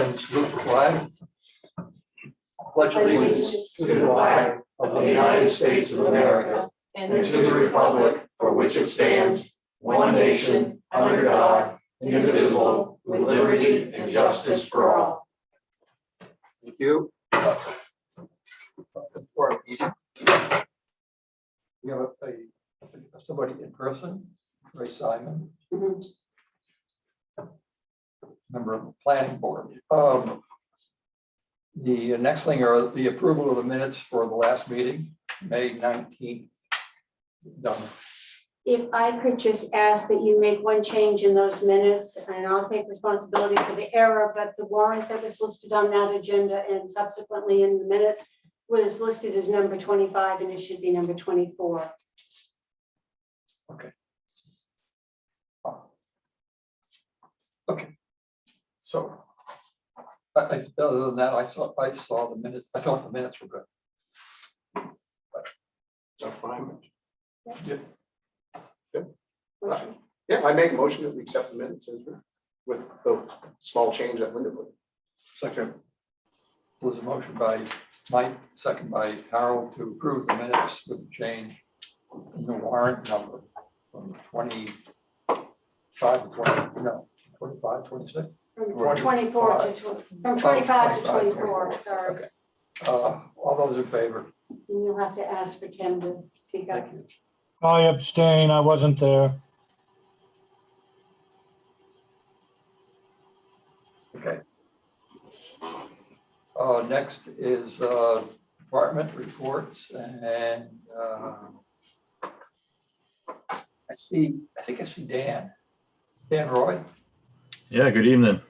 and salute the flag. Pledge allegiance to the flag of the United States of America and to the republic for which it stands, one nation, under God, indivisible, with liberty and justice for all. Thank you. For our meeting. We have somebody in person, Ray Simon. Member of the planning board. The next thing are the approval of the minutes for the last meeting, May 19th. Done. If I could just ask that you make one change in those minutes, and I'll take responsibility for the error, but the warrant that was listed on that agenda and subsequently in the minutes was listed as number 25 and it should be number 24. Okay. Okay. So, other than that, I saw the minutes. I thought the minutes were good. That's fine. Yeah. Yeah, I make a motion that we accept the minutes as written, with the small change that Linda put. Second. There's a motion by Mike, second by Harold to approve the minutes with the change in the warrant number from 25 to 20, no, 25, 26. From 24 to from 25 to 24, sorry. Okay. All those in favor? And you'll have to ask for Tim to speak up. Thank you. I abstain. I wasn't there. Okay. Next is department reports, and I think I see Dan Roy. Yeah, good evening.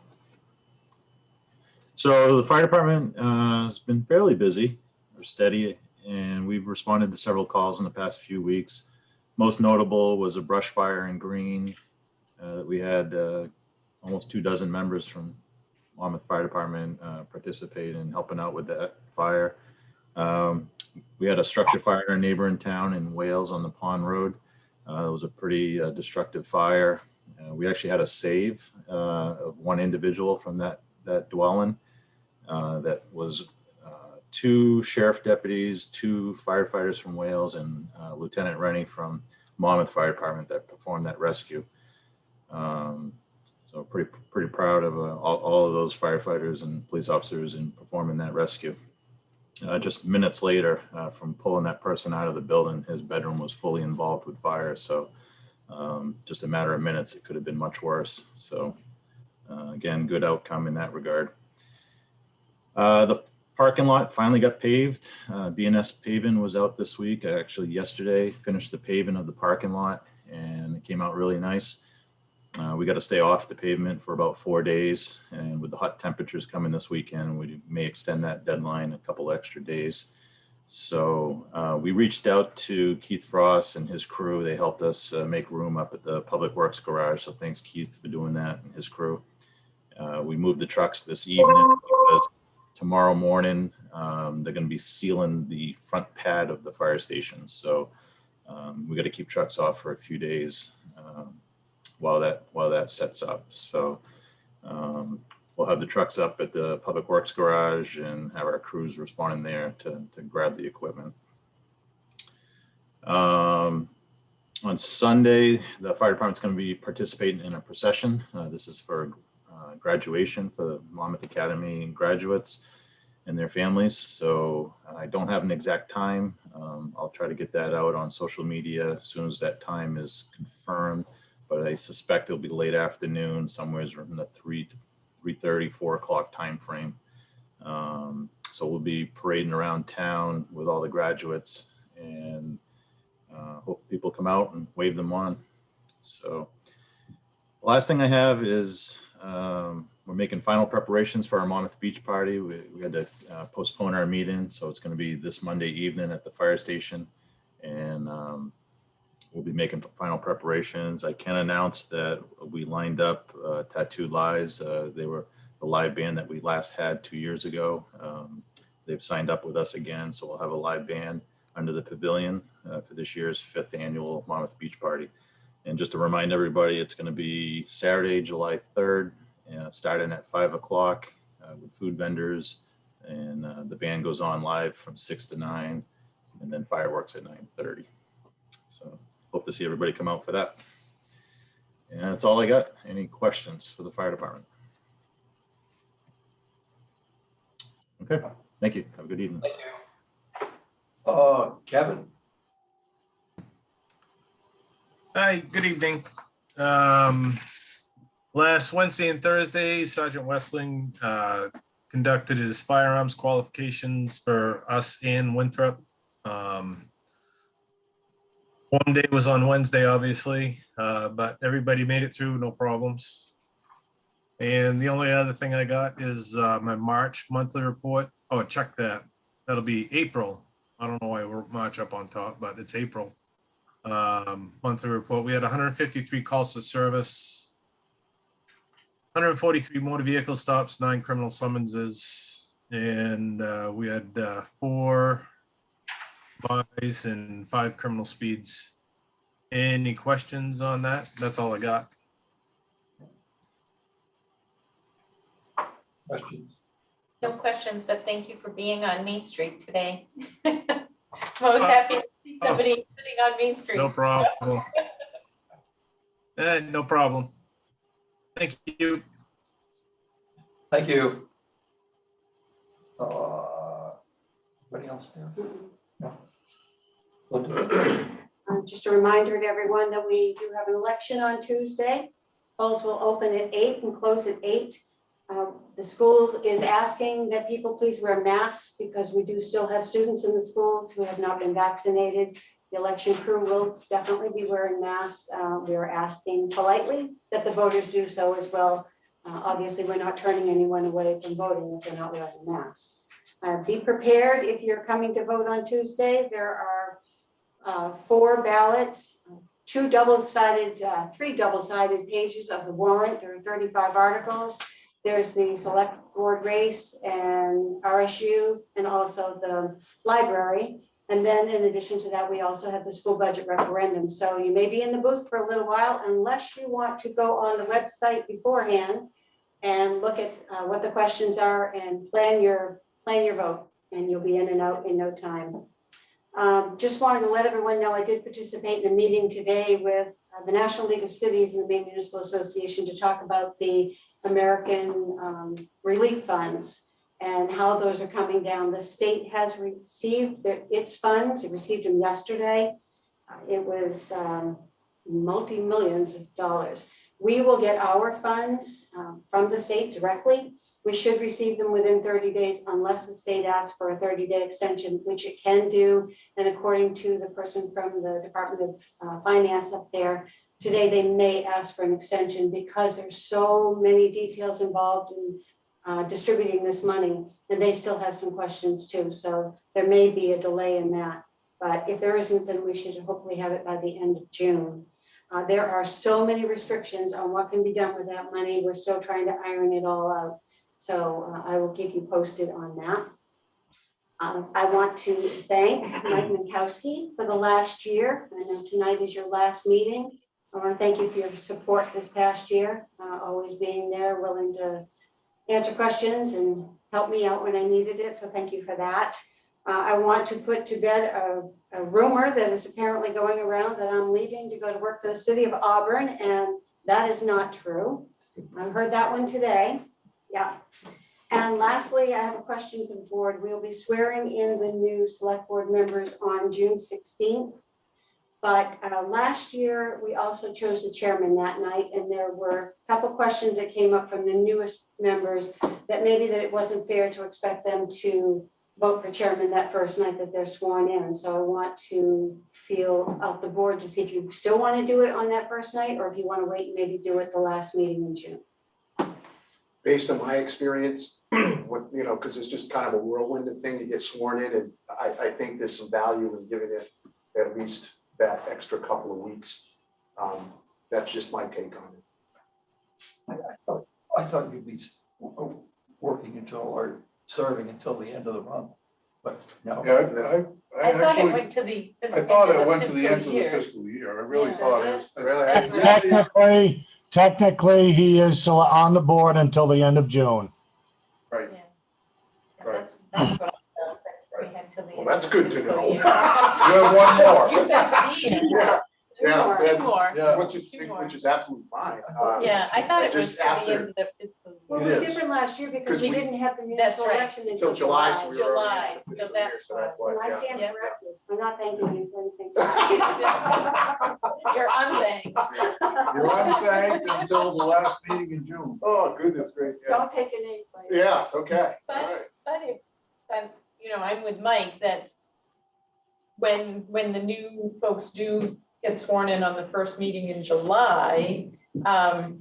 So the fire department has been fairly busy or steady, and we've responded to several calls in the past few weeks. Most notable was a brush fire in Green. We had almost 24 members from Monmouth Fire Department participate in helping out with that fire. We had a structure fire in our neighboring town in Wales on the Pond Road. It was a pretty destructive fire. We actually had a save of one individual from that dwelling. That was 2 sheriff deputies, 2 firefighters from Wales, and Lieutenant Rennie from Monmouth Fire Department that performed that rescue. So pretty proud of all of those firefighters and police officers in performing that rescue. Just minutes later, from pulling that person out of the building, his bedroom was fully involved with fire. So just a matter of minutes, it could have been much worse. So again, good outcome in that regard. The parking lot finally got paved. B&S paving was out this week. I actually yesterday finished the paving of the parking lot, and it came out really nice. We got to stay off the pavement for about 4 days, and with the hot temperatures coming this weekend, we may extend that deadline a couple extra days. So we reached out to Keith Frost and his crew. They helped us make room up at the Public Works garage. So thanks, Keith, for doing that and his crew. We moved the trucks this evening because tomorrow morning they're going to be sealing the front pad of the fire station. So we got to keep trucks off for a few days while that sets up. So we'll have the trucks up at the Public Works garage and have our crews responding there to grab the equipment. On Sunday, the fire department's going to be participating in a procession. This is for graduation for the Monmouth Academy graduates and their families. So I don't have an exact time. I'll try to get that out on social media as soon as that time is confirmed, but I suspect it'll be late afternoon, somewhere in the 3:30, 4 o'clock time frame. So we'll be parading around town with all the graduates, and hope people come out and wave them on. So the last thing I have is we're making final preparations for our Monmouth Beach Party. We had to postpone our meeting, so it's going to be this Monday evening at the fire station, and we'll be making final preparations. I can announce that we lined up Tattooed Lies. They were the live band that we last had 2 years ago. They've signed up with us again, so we'll have a live band under the pavilion for this year's 5th annual Monmouth Beach Party. And just to remind everybody, it's going to be Saturday, July 3rd, starting at 5 o'clock. with food vendors. And the band goes on live from 6 to 9, and then fireworks at 9:30. So hope to see everybody come out for that. And that's all I got. Any questions for the fire department? Okay, thank you. Have a good evening. Thank you. Kevin, Hi, good evening. Last Wednesday and Thursday, Sergeant Westling conducted his firearms qualifications for us in Winthrop. One day was on Wednesday, obviously, but everybody made it through, no problems. And the only other thing I got is my March monthly report. Oh, check that. That'll be April. I don't know why we're March up on top, but it's April. Monthly report. We had 153 calls for service, 143 motor vehicle stops, 9 criminal summonses, and we had 4 buys and 5 criminal speeds. Any questions on that? That's all I got. questions? No questions, but thank you for being on Main Street today. Most happy to see somebody sitting on Main Street. No problem. No problem. Thank you. Thank you. Anybody else there? No. Linda? Just a reminder to everyone that we do have an election on Tuesday. Polls will open at 8 and close at 8. The school is asking that people please wear masks because we do still have students in the schools who have not been vaccinated. The election crew will definitely be wearing masks. We are asking politely that the voters do so as well. Obviously, we're not turning anyone away from voting if they're not wearing a mask. Be prepared if you're coming to vote on Tuesday. There are 4 ballots, 3 double-sided pages of the warrant. There are 35 articles. There's the select board race and RSU and also the library. And then in addition to that, we also have the school budget referendum. So you may be in the booth for a little while unless you want to go on the website beforehand and look at what the questions are and plan your vote, and you'll be in and out in no time. Just wanted to let everyone know I did participate in a meeting today with the National League of Cities and the Maine Municipal Association to talk about the American relief funds and how those are coming down. The state has received its funds. It received them yesterday. It was multi-millions of dollars. We will get our funds from the state directly. We should receive them within 30 days unless the state asks for a 30-day extension, which it can do. And according to the person from the Department of Finance up there, today they may ask for an extension because there's so many details involved in distributing this money, and they still have some questions too. So there may be a delay in that. But if there isn't, then we should hopefully have it by the end of June. There are so many restrictions on what can be done with that money. We're still trying to iron it all out. So I will keep you posted on that. I want to thank Mike Minkowski for the last year. I know tonight is your last meeting. I want to thank you for your support this past year, always being there, willing to answer questions and help me out when I needed it. So thank you for that. I want to put to bed a rumor that is apparently going around that I'm leaving to go to work for the city of Auburn, and that is not true. I heard that one today. Yeah. And lastly, I have a question for the board. We'll be swearing in the new select board members on June 16th. But last year, we also chose the chairman that night, and there were a couple questions that came up from the newest members that maybe that it wasn't fair to expect them to vote for chairman that first night that they're sworn in. So I want to feel out the board to see if you still want to do it on that first night, or if you want to wait and maybe do it the last meeting in June. Based on my experience, because it's just kind of a whirlwind of thing to get sworn in, and I think there's some value in giving it at least that extra couple of weeks. That's just my take on it. I thought you'd be working until or serving until the end of the month, but no. Yeah, I thought it actually, went to the. I thought it went to the fiscal end of the year. fiscal year. I really Yeah. thought it was. Really? That's what I thought. Technically, he is on the board until the end of June. Right. Yeah. Right. That's what I felt, that we had till the Well, end that's of the good to fiscal know. year. You have one more. You best be. Yeah, yeah, more. Two that's, more. Yeah. which is absolutely fine. Yeah, I thought it was Just to the after- end of the fiscal Well, year. it was It is. different last year because 'Cause we we- didn't have the That's municipal right. election Until until July, so we were already July, into the so fiscal year, that's so that's why. And why, I yeah. stand Yeah. corrected. I'm not thanking you for anything. You're unthanked. You're unthanked until the last meeting in June. Oh, goodness, great, yeah. Don't take a name, please. Yeah, okay, all But, right. but, you know, I'm with Mike that when the new folks do get sworn in on the first meeting in July, I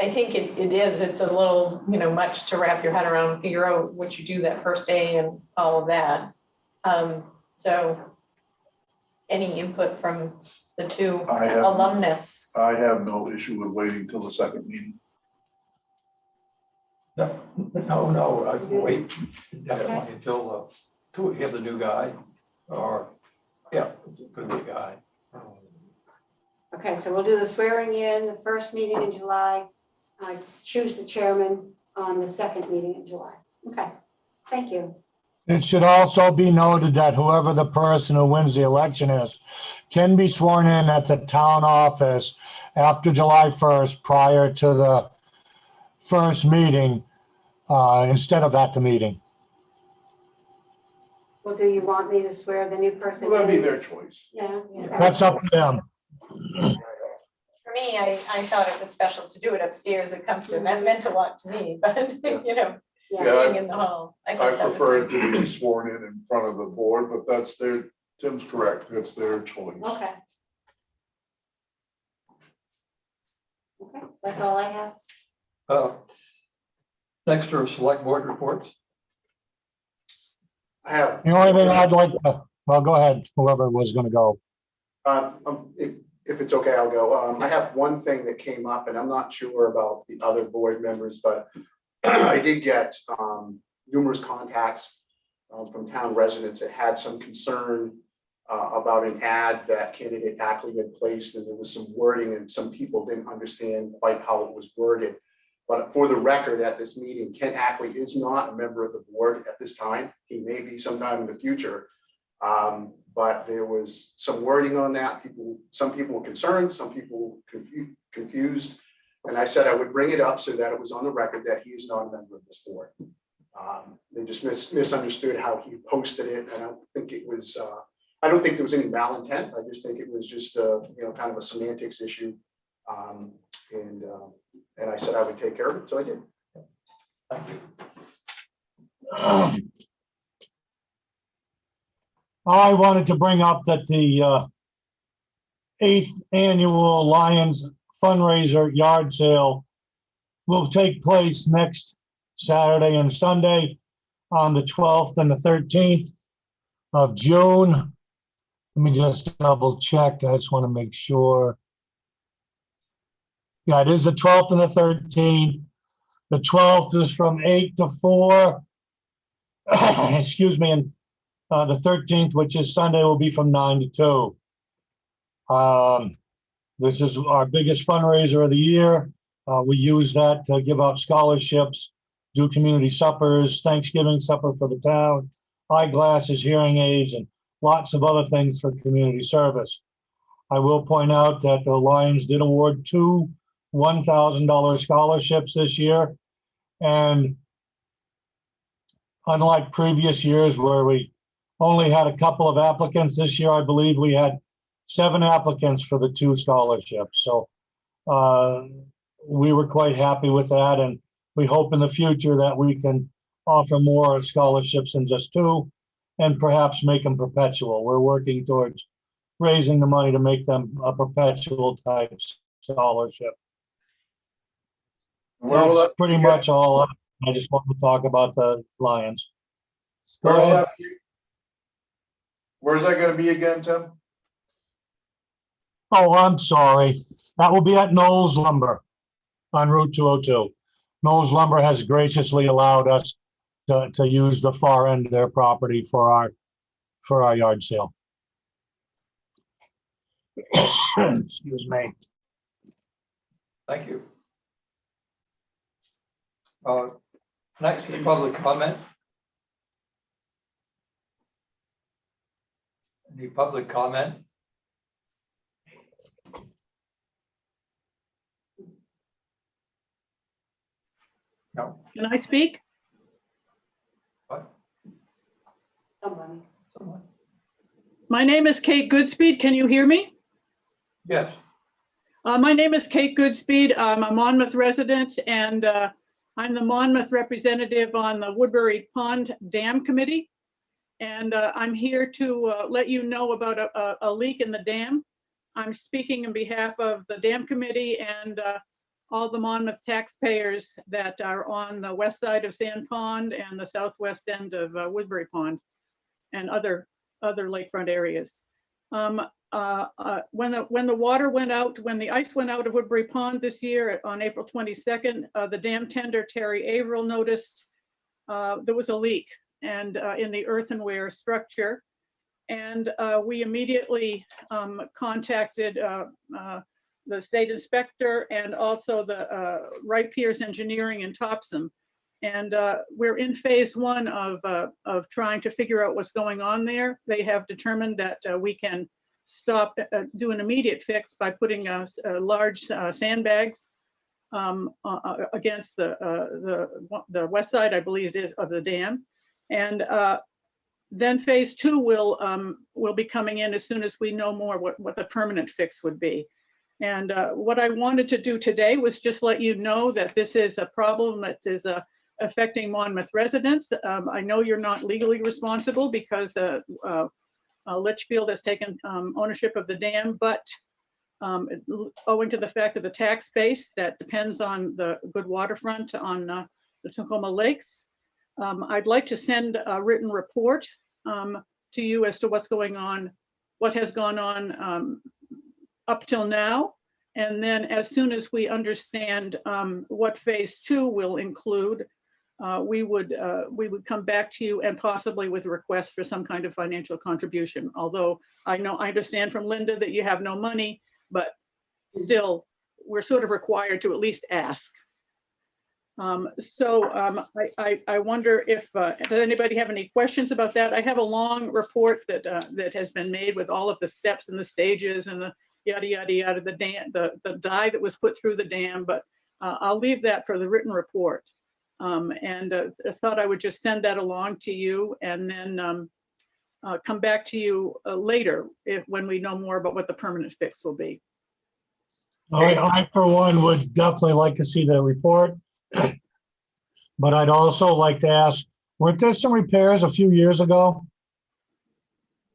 think it's a little, you know, much to wrap your head around and figure out what you do that first day and all of that. So any input from the two I have, alumnus? I have no issue with waiting till the second meeting. No, I can wait definitely until, to have the new guy, or, yeah, it's gonna be a guy. Okay, so we'll do the swearing in, the first meeting in July. Choose the chairman on the second meeting in July. Okay, thank you. It should also be noted that whoever the person who wins the election is can be sworn in at the town office after July 1st, prior to the first meeting, instead of at the meeting. Well, do you want me to swear the new person in? Well, that'd be their choice. Yeah. Yeah. That's up to them. For me, I thought it was special to do it upstairs at Cumston. That meant a lot to me, but, you know, Yeah, Yeah, being in the hall. I thought that was prefer it great. to be sworn in front of the board, but that's their, Tim's correct, that's their choice. okay. Okay, that's all I have. Next are select board reports. I have. The only thing I'd like to, well, go ahead, whoever was going to go. If it's okay, I'll go. I have one thing that came up, and I'm not sure about the other board members, but I did get numerous contacts from town residents that had some concern about an ad that candidate Ackley had placed, and there was some wording, and some people didn't understand quite how it was worded. But for the record, at this meeting, Ken Ackley is not a member of the board at this time. He may be sometime in the future. But there was some wording on that. Some people were concerned, some people confused. And I said I would bring it up so that it was on the record that he is not a member of this board. They just misunderstood how he posted it. And I don't think it was, I don't think there was any malintent. I just think it was just kind of a semantics issue. And I said I would take care of it, so I did. Thank you. I wanted to bring up that the 8th annual Lions fundraiser yard sale will take place next Saturday and Sunday on the 12th and the 13th of June. Let me just double check. I just want to make sure. Yeah, it is the 12th and the 13th. The 12th is from 8 to 4. Excuse me, and the 13th, which is Sunday, will be from 9 to 2. This is our biggest fundraiser of the year. We use that to give out scholarships, do community suppers, Thanksgiving supper for the town, eyeglasses, hearing aids, and lots of other things for community service. I will point out that the Lions did award 2 $1,000 scholarships this year. And unlike previous years where we only had a couple of applicants, this year I believe we had 7 applicants for the 2 scholarships. So we were quite happy with that, and we hope in the future that we can offer more scholarships than just 2 and perhaps make them perpetual. We're working towards raising the money to make them a perpetual type scholarship. Where will That's that pretty be much all. I just want to talk about the Lions. Go Where will ahead. that be? Where's that gonna be again, Tim? Oh, I'm sorry. That will be at Knowles Lumber on Route 202. Knowles Lumber has graciously allowed us to use the far end of their property for our yard sale. Excuse me. Thank you. Next is public comment. Any public comment? No. Can I speak? What? Somebody. Someone? My name is Kate Goodspeed. Can you hear me? Yes. My name is Kate Goodspeed. I'm a Monmouth resident, and I'm the Monmouth representative on the Woodbury Pond Dam Committee. And I'm here to let you know about a leak in the dam. I'm speaking on behalf of the Dam Committee and all the Monmouth taxpayers that are on the west side of Sand Pond and the southwest end of Woodbury Pond and other lakefront areas. When the water went out, when the ice went out of Woodbury Pond this year on April 22nd, the dam tender, Terry Averill, noticed there was a leak and in the earthenware structure. And we immediately contacted the state inspector and also the Wright Pierce Engineering in Topsom. And we're in phase one of trying to figure out what's going on there. They have determined that we can stop, do an immediate fix by putting large sandbags against the west side, I believe it is, of the dam. And then phase two will be coming in as soon as we know more what the permanent fix would be. And what I wanted to do today was just let you know that this is a problem that is affecting Monmouth residents. I know you're not legally responsible because Litchfield has taken ownership of the dam, but owing to the fact of the tax base that depends on the good waterfront on the Tacoma Lakes, I'd like to send a written report to you as to what's going on, what has gone on up till now. And then as soon as we understand what phase two will include, we would come back to you and possibly with a request for some kind of financial contribution. Although I understand from Linda that you have no money, but still we're sort of required to at least ask. I wonder if, does anybody have any questions about that? I have a long report that has been made with all of the steps and the stages and the yada, yada, yada, the dam, the dye that was put through the dam, but I'll leave that for the written report. I thought I would just send that along to you and then come back to you later when we know more about what the permanent fix will be. I, for one, would definitely like to see the report. But I'd also like to ask, weren't there some repairs a few years ago?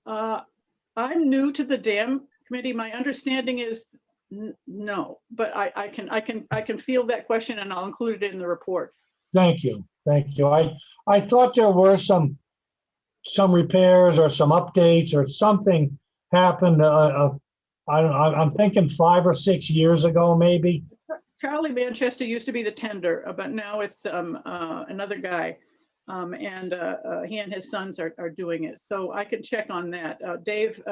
I'm new to the dam committee. My understanding is no, but I can field that question and I'll include it in the report. Thank you. Thank you. I thought there were some repairs or some updates or something happened. I'm thinking 5 or 6 years ago, maybe. Charlie Manchester used to be the tender, but now it's another guy. He and his sons are doing it. So I can check on that. Dave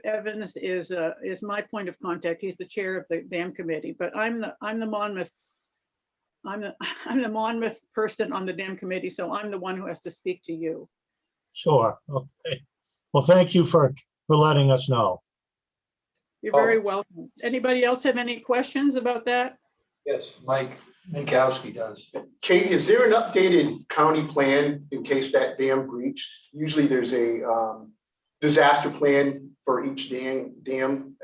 Evans is my point of contact. He's the chair of the dam committee, but I'm the Monmouth person on the dam committee, so I'm the one who has to speak to you. Sure. Okay. Well, thank you for letting us know. You're very welcome. Anybody else have any questions about that? Yes, Mike Minkowski does. Kate, is there an updated county plan in case that dam breached? Usually there's a disaster plan for each dam and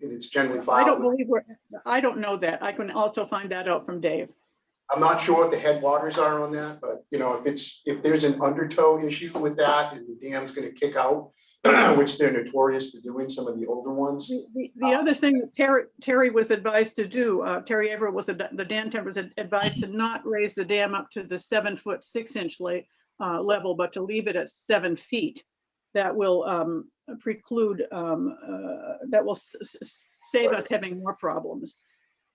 it's generally filed. I don't know that. I can also find that out from Dave. I'm not sure what the headwaters are on that, but you know, if there's an undertow issue with that and the dam's gonna kick out, which they're notorious for doing, some of the older ones. The other thing that Terry was advised to do, Terry Averill was the dam tender was advised to not raise the dam up to the 7-foot 6-inch level, but to leave it at 7 feet. That will preclude, that will save us having more problems.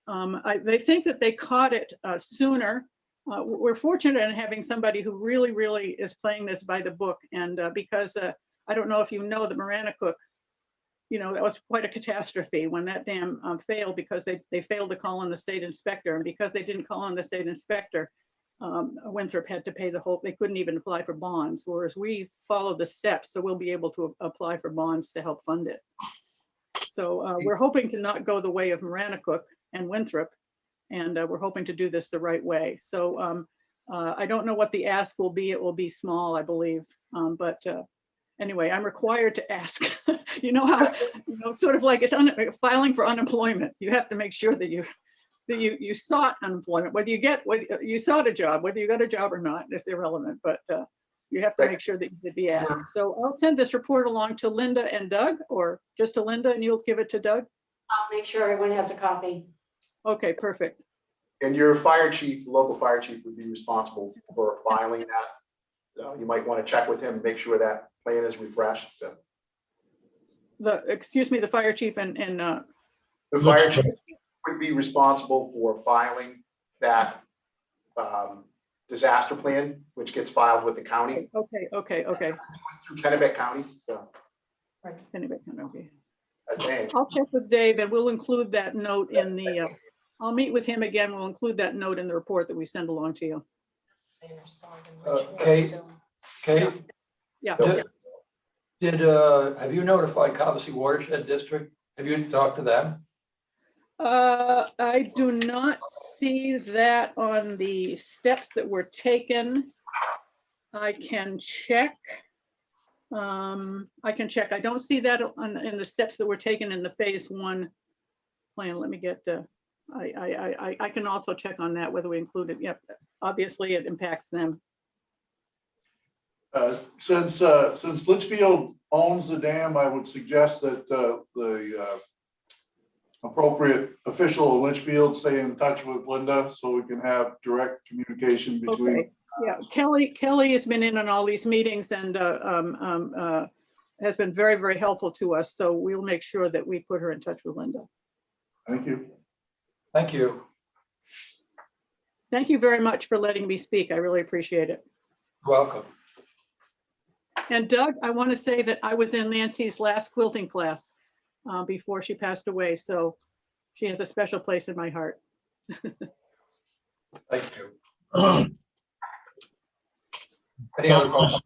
They think that they caught it sooner. We're fortunate in having somebody who really, really is playing this by the book. And because I don't know if you know that Maranacook that was quite a catastrophe when that dam failed because they failed to call on the state inspector. And because they didn't call on the state inspector, Winthrop had to pay the whole, they couldn't even apply for bonds, whereas we followed the steps, so we'll be able to apply for bonds to help fund it. So we're hoping to not go the way of Maranacook and Winthrop, and we're hoping to do this the right way. So I don't know what the ask will be. It will be small, I believe, but anyway, I'm required to ask. You know how, sort of like it's filing for unemployment. You have to make sure that you sought unemployment, whether you sought a job, whether you got a job or not, is irrelevant, but you have to make sure that you did the ask. So I'll send this report along to Linda and Doug, or just to Linda and you'll give it to Doug? I'll make sure everyone has a copy. Okay, perfect. And your fire chief, local fire chief would be responsible for filing that. You might want to check with him, make sure that plan is refreshed. So Excuse me, the fire chief and the fire chief would be responsible for filing that disaster plan, which gets filed with the county okay. through Kennebec County. So Anyway, okay. Dave, I'll check with Dave and we'll include that note in the, I'll meet with him again. We'll include that note in the report that we send along to you. Kate, Yeah. have you notified Cobussy Watershed District? Have you talked to them? I do not see that on the steps that were taken. I can check. I don't see that in the steps that were taken in the phase 1 plan. Let me get I can also check on that, whether we include it. Yep, obviously it impacts them. Since Litchfield owns the dam, I would suggest that the appropriate official in Litchfield stay in touch with Linda so we can have direct communication between. Okay. Yeah, Kelly has been in on all these meetings and has been very, very helpful to us. So we'll make sure that we put her in touch with Linda. Thank you. Thank you. Thank you very much for letting me speak. I really appreciate it. Welcome. And Doug, I want to say that I was in Nancy's last quilting class before she passed away. So she has a special place in my heart. Thank you. Any other questions?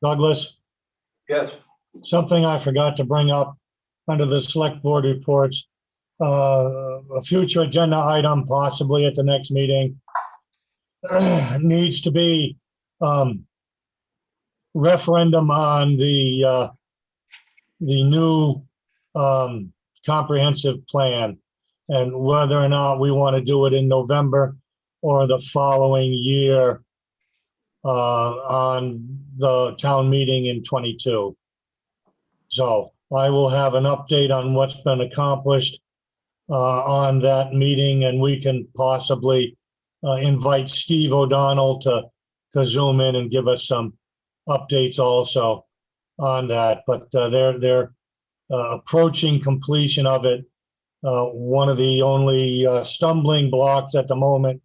Douglas, Yes. something I forgot to bring up under the select board reports. A future agenda item, possibly at the next meeting, needs to be referendum on the new comprehensive plan and whether or not we want to do it in November or the following year on the town meeting in 22. So I will have an update on what's been accomplished on that meeting, and we can possibly invite Steve O'Donnell to zoom in and give us some updates also on that. But they're approaching completion of it. One of the only stumbling blocks at the moment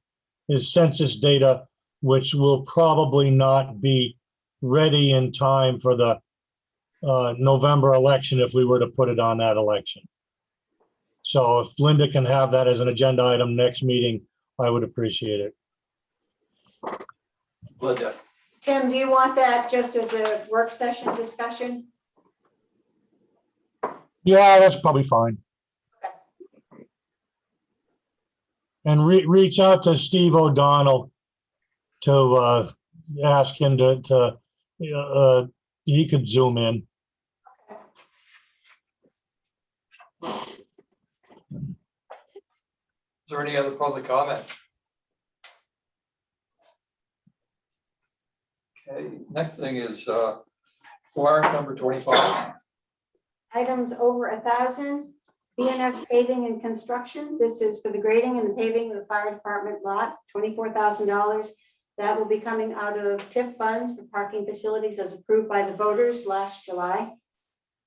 is census data, which will probably not be ready in time for the November election if we were to put it on that election. So if Linda can have that as an agenda item next meeting, I would appreciate it. Linda. Tim, do you want that just as a work session discussion? Yeah, that's probably fine. And reach out to Steve O'Donnell to ask him to he could zoom in. Is there any other public comment? Okay, next thing is warrant number 25. Items over 1,000, BNS paving and construction. This is for the grading and the paving of the fire department lot, $24,000. That will be coming out of TIF funds for parking facilities as approved by the voters last July.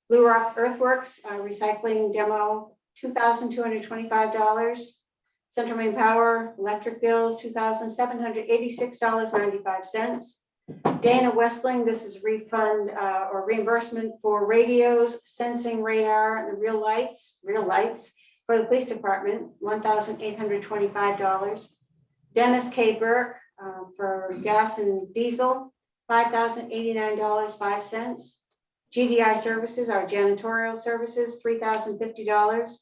Blue Rock Earthworks recycling demo, $2,225. Central Main Power electric bills, $2,786.95. Dana Westling, this is refund or reimbursement for radios, sensing radar, and the real lights for the police department, $1,825. Dennis K. Burke for gas and diesel, $5,089.05. GDI Services, our janitorial services, $3,050.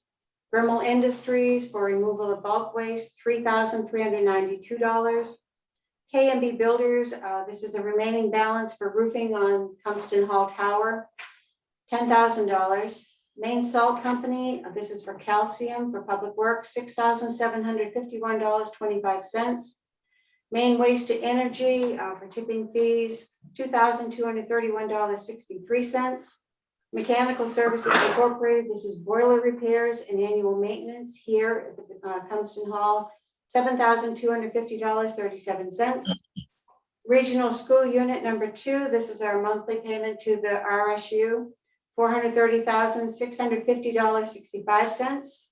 Grimmel Industries for removal of bulk waste, $3,392. KMB Builders, this is the remaining balance for roofing on Cumston Hall Tower, $10,000. Main Salt Company, this is for calcium for public works, $6,751.25. Main Waste to Energy for tipping fees, $2,231.63. Mechanical Services Incorporated, this is boiler repairs and annual maintenance here at the Cumston Hall, $7,250.37. Regional School Unit number 2, this is our monthly payment to the RSU, $430,650.65.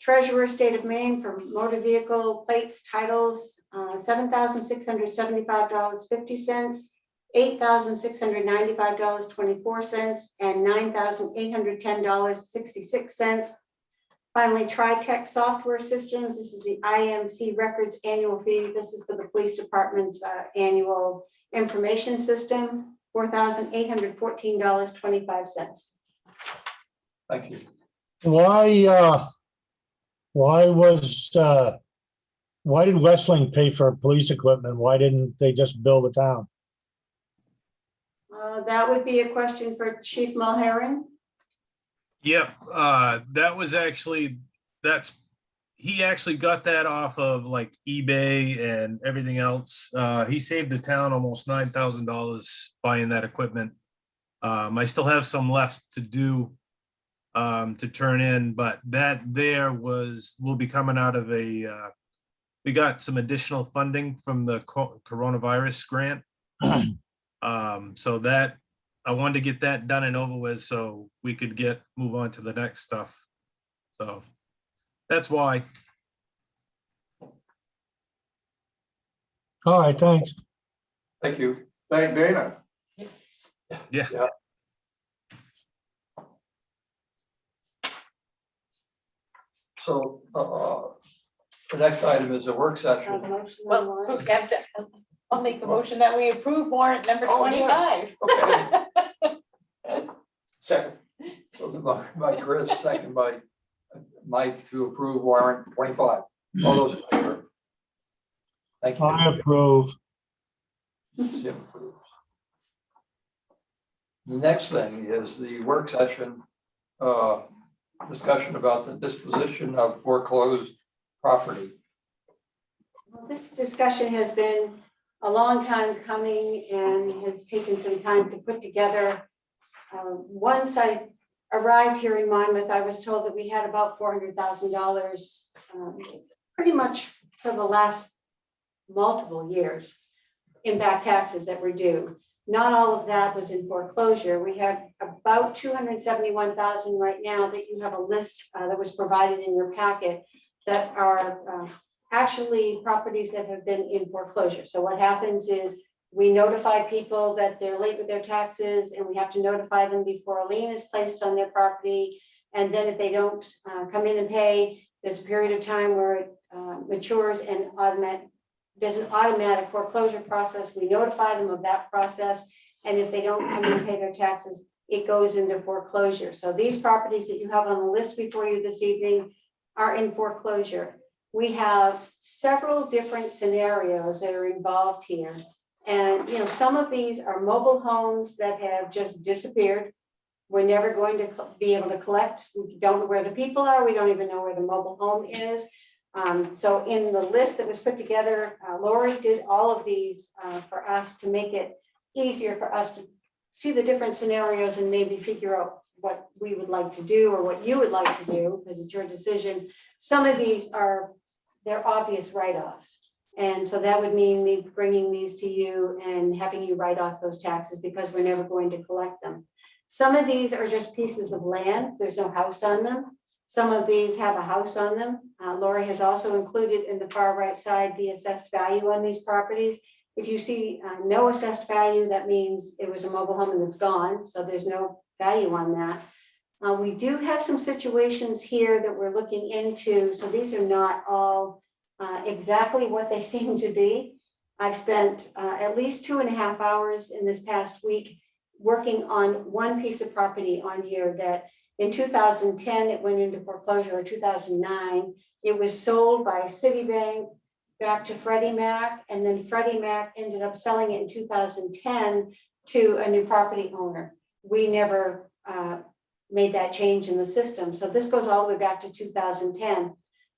Treasurer State of Maine for motor vehicle plates, titles, $7,675.50, $8,695.24, and $9,810.66. Finally, TriTech Software Systems, this is the IMC Records annual fee. This is for the police department's annual information system, $4,814.25. Thank you. Why did Westling pay for police equipment? Why didn't they just bill the town? That would be a question for Chief Mulheron. Yep, that was actually, he actually got that off of like eBay and everything else. He saved the town almost $9,000 buying that equipment. I still have some left to do to turn in, but that there will be coming out of we got some additional funding from the coronavirus grant. So that I wanted to get that done and over with so we could move on to the next stuff. So that's why. All right, thanks. Thank you. Thank Dana. Yeah. So the next item is a work session. Well, I'll make the motion that we approve warrant number Oh, yeah. 25. Okay. Second. So the motion by Chris, second by Mike to approve warrant 25. All those in favor? Thank you. I approve. Jim approves. The next thing is the work session, discussion about the disposition of foreclosed property. Well, this discussion has been a long time coming and has taken some time to put together. Once I arrived here in Monmouth, I was told that we had about $400,000 pretty much for the last multiple years in back taxes that were due. Not all of that was in foreclosure. We have about $271,000 right now that you have a list that was provided in your packet that are actually properties that have been in foreclosure. So what happens is we notify people that they're late with their taxes and we have to notify them before a lien is placed on their property. And then if they don't come in and pay, there's a period of time where it matures and there's an automatic foreclosure process. We notify them of that process. And if they don't come in and pay their taxes, it goes into foreclosure. So these properties that you have on the list before you this evening are in foreclosure. We have several different scenarios that are involved here. And, some of these are mobile homes that have just disappeared. We're never going to be able to collect. We don't know where the people are. We don't even know where the mobile home is. So in the list that was put together, Lori did all of these for us to make it easier for us to see the different scenarios and maybe figure out what we would like to do or what you would like to do, because it's your decision. Some of these they're obvious write-offs. And so that would mean me bringing these to you and having you write off those taxes because we're never going to collect them. Some of these are just pieces of land. There's no house on them. Some of these have a house on them. Lori has also included in the far right side the assessed value on these properties. If you see no assessed value, that means it was a mobile home and it's gone, so there's no value on that. We do have some situations here that we're looking into, so these are not all exactly what they seem to be. I've spent at least 2.5 hours in this past week working on one piece of property on here that in 2010, it went into foreclosure, or 2009. It was sold by Citibank back to Freddie Mac, and then Freddie Mac ended up selling it in 2010 to a new property owner. We never made that change in the system. So this goes all the way back to 2010.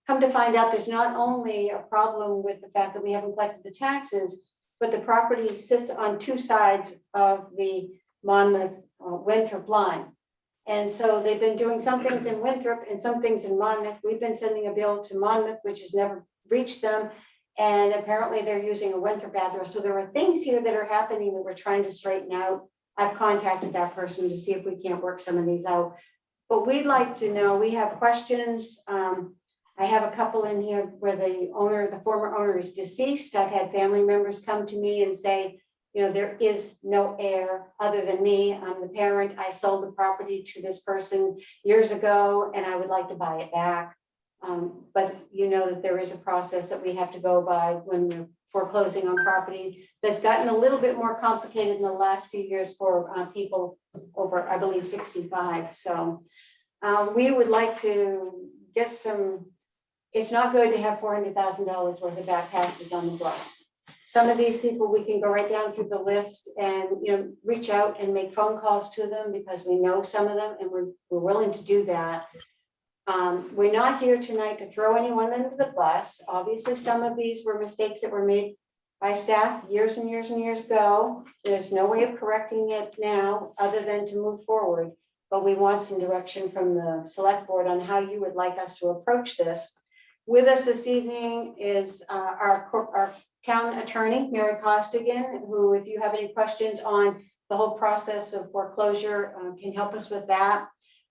Come to find out, there's not only a problem with the fact that we haven't collected the taxes, but the property sits on two sides of the Monmouth Winthrop line. And so they've been doing some things in Winthrop and some things in Monmouth. We've been sending a bill to Monmouth, which has never reached them. And apparently they're using a Winthrop address. So there are things here that are happening that we're trying to straighten out. I've contacted that person to see if we can't work some of these out. But we'd like to know, we have questions. I have a couple in here where the former owner is deceased. I've had family members come to me and say, you know, there is no heir other than me. I'm the parent. I sold the property to this person years ago and I would like to buy it back. But you know that there is a process that we have to go by when we're foreclosing on property that's gotten a little bit more complicated in the last few years for people over, I believe, 65. So we would like to get some, it's not good to have $400,000 worth of back taxes on the books. Some of these people, we can go right down through the list and, you know, reach out and make phone calls to them because we know some of them and we're willing to do that. We're not here tonight to throw anyone under the bus. Obviously, some of these were mistakes that were made by staff years and years and years ago. There's no way of correcting it now other than to move forward. But we want some direction from the select board on how you would like us to approach this. With us this evening is our town attorney, Mary Costigan, who, if you have any questions on the whole process of foreclosure, can help us with that.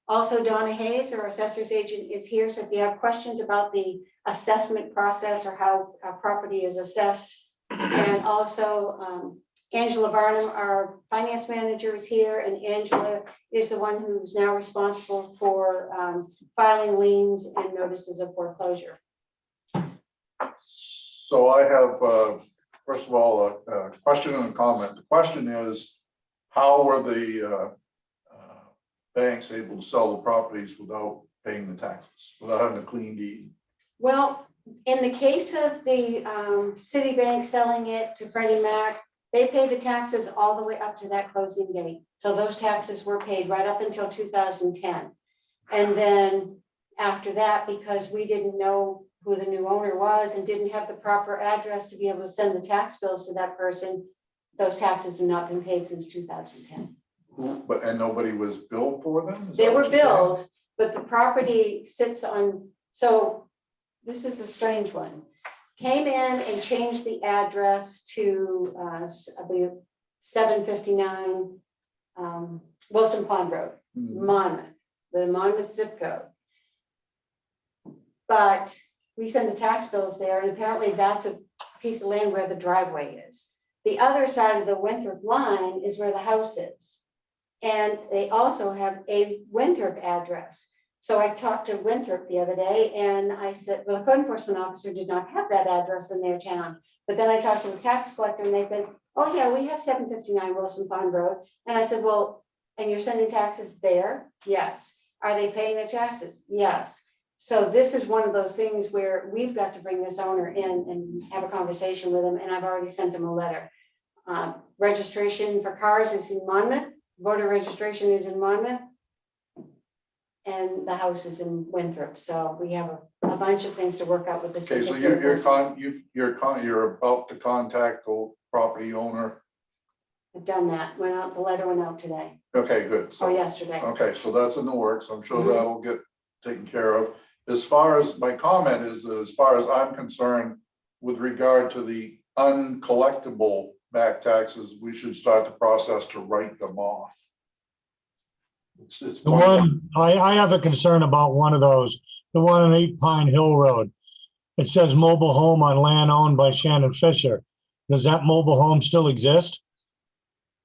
Also, Donna Hayes, our assessor's agent, is here. So if you have questions about the assessment process or how a property is assessed, and also Angela Varnum, our finance manager, is here, and Angela is the one who's now responsible for filing liens and notices of foreclosure. So I have, first of all, a question and a comment. The question is, how were the banks able to sell the properties without paying the taxes, without having a clean deed? Well, in the case of the Citibank selling it to Freddie Mac, they pay the taxes all the way up to that closing date. So those taxes were paid right up until 2010. And then after that, because we didn't know who the new owner was and didn't have the proper address to be able to send the tax bills to that person, those taxes have not been paid since 2010. And nobody was billed for them? Is They that were what you're saying? billed, but the property sits on, so this is a strange one. Came in and changed the address to, I believe, 759 Wilson Pond Road, Monmouth, the Monmouth zip code. But we send the tax bills there, and apparently that's a piece of land where the driveway is. The other side of the Winthrop line is where the house is. And they also have a Winthrop address. So I talked to Winthrop the other day and I said, well, the code enforcement officer did not have that address in their town. But then I talked to the tax collector and they said, oh yeah, we have 759 Wilson Pond Road. And I said, well, and you're sending taxes there? Yes. Are they paying their taxes? Yes. So this is one of those things where we've got to bring this owner in and have a conversation with him. And I've already sent him a letter. Registration for cars is in Monmouth. Voter registration is in Monmouth. And the house is in Winthrop. So we have a bunch of things to work out with this. Okay, so particular person. you're about to contact the property owner. I've done that. The letter went out today Okay, good. So or yesterday. okay, so that's in the works. I'm sure that'll get taken care of. As far as my comment is, that as far as I'm concerned, with regard to the uncollectible back taxes, we should start the process to write them off. It's The one, I have a concern about one of those, the one on 8 Pine Hill Road. It says mobile home on land owned by Shannon Fisher. Does that mobile home still exist?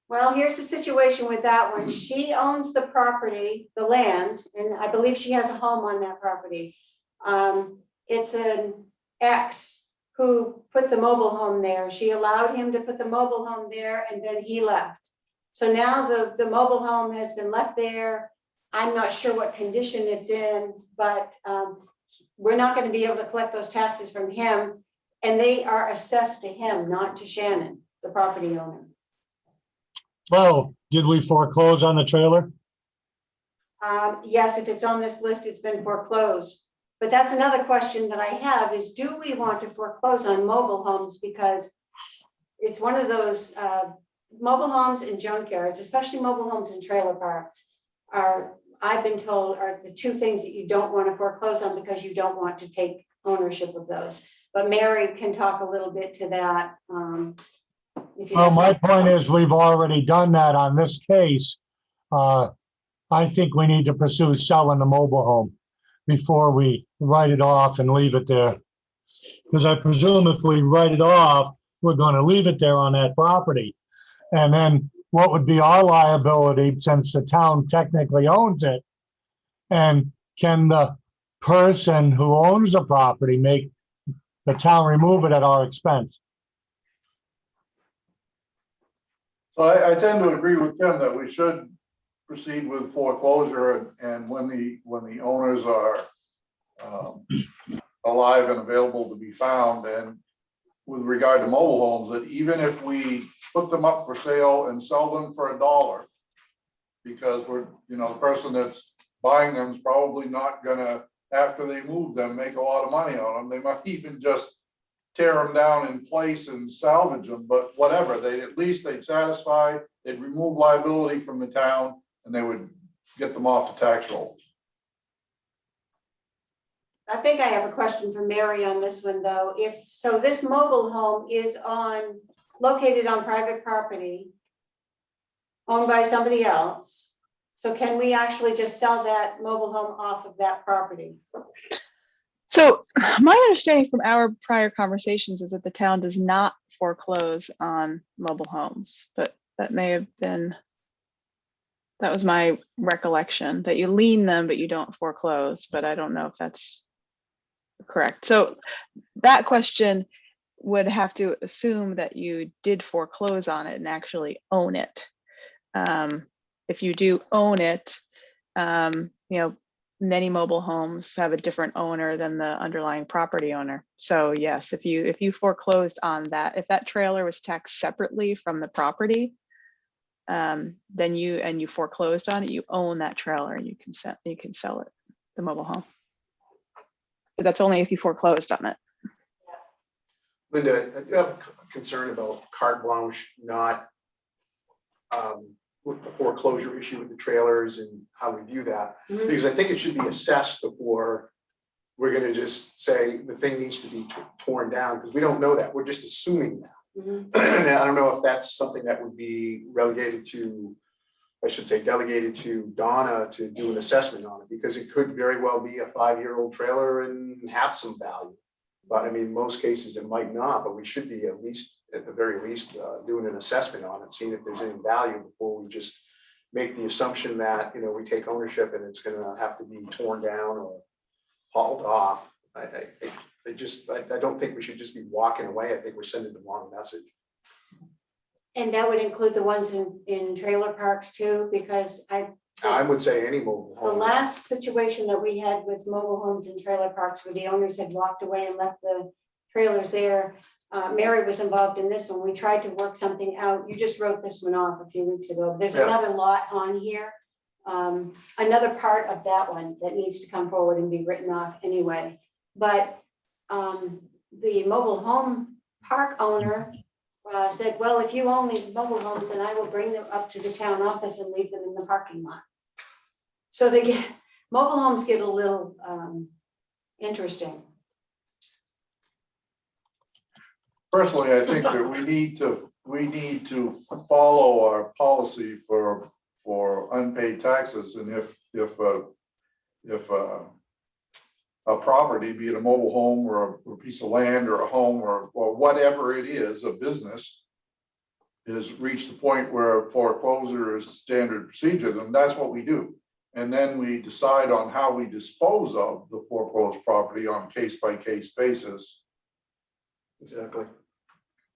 Well, here's the situation with that one. She owns the property, the land, and I believe she has a home on that property. It's an ex who put the mobile home there. She allowed him to put the mobile home there and then he left. So now the mobile home has been left there. I'm not sure what condition it's in, but we're not going to be able to collect those taxes from him. And they are assessed to him, not to Shannon, the property owner. Well, did we foreclose on the trailer? Yes, if it's on this list, it's been foreclosed. But that's another question that I have is, do we want to foreclose on mobile homes? Because it's one of those mobile homes and junkyards, especially mobile homes and trailer parks are, I've been told, are the two things that you don't want to foreclose on because you don't want to take ownership of those. But Mary can talk a little bit to that. If you Well, have- my point is, we've already done that on this case. I think we need to pursue selling the mobile home before we write it off and leave it there. Because I presume if we write it off, we're going to leave it there on that property. And then what would be our liability since the town technically owns it? And can the person who owns the property make the town remove it at our expense? So I tend to agree with Tim that we should proceed with foreclosure and when the owners are alive and available to be found. And with regard to mobile homes, that even if we put them up for sale and sell them for $1, because we're, the person that's buying them is probably not gonna, after they move them, make a lot of money on them. They might even just tear them down in place and salvage them, but whatever, they'd satisfy, they'd remove liability from the town and they would get them off the tax rolls. I think I have a question for Mary on this one, though. So this mobile home is located on private property owned by somebody else. So can we actually just sell that mobile home off of that property? So my understanding from our prior conversations is that the town does not foreclose on mobile homes, but that may have been, that was my recollection, that you lien them, but you don't foreclose, but I don't know if that's correct. So that question would have to assume that you did foreclose on it and actually own it. If you do own it, many mobile homes have a different owner than the underlying property owner. So yes, if you foreclosed on that, if that trailer was taxed separately from the property, then you foreclosed on it, you own that trailer and you can sell it, the mobile home. But that's only if you foreclosed on it. Linda, I do have a concern about carte blanche, not with the foreclosure issue with the trailers and how we view that. Mhm. Because I think it should be assessed before we're gonna just say the thing needs to be torn down, because we don't know that. We're just assuming that. Mhm. And I don't know if that's something that would be delegated to Donna to do an assessment on it, because it could very well be a 5-year-old trailer and have some value. But I mean, most cases it might not, but we should be at the very least, doing an assessment on it, seeing if there's any value before we just make the assumption that, we take ownership and it's gonna have to be torn down or hauled off. I don't think we should just be walking away. I think we're sending the wrong message. And that would include the ones in trailer parks too, because I would say any mobile the home. last situation that we had with mobile homes and trailer parks where the owners had walked away and left the trailers there. Mary was involved in this one. We tried to work something out. You just wrote this one off a few weeks ago. There's Yeah. another lot on here. Another part of that one that needs to come forward and be written off anyway. But the mobile home park owner said, well, if you own these mobile homes, then I will bring them up to the town office and leave them in the parking lot. So mobile homes get a little interesting. Personally, I think that we need to follow our policy for unpaid taxes. And if a a property, be it a mobile home or a piece of land or a home or whatever it is, a business, is reached the point where foreclosure is standard procedure, then that's what we do. And then we decide on how we dispose of the foreclosed property on a case-by-case basis. Exactly.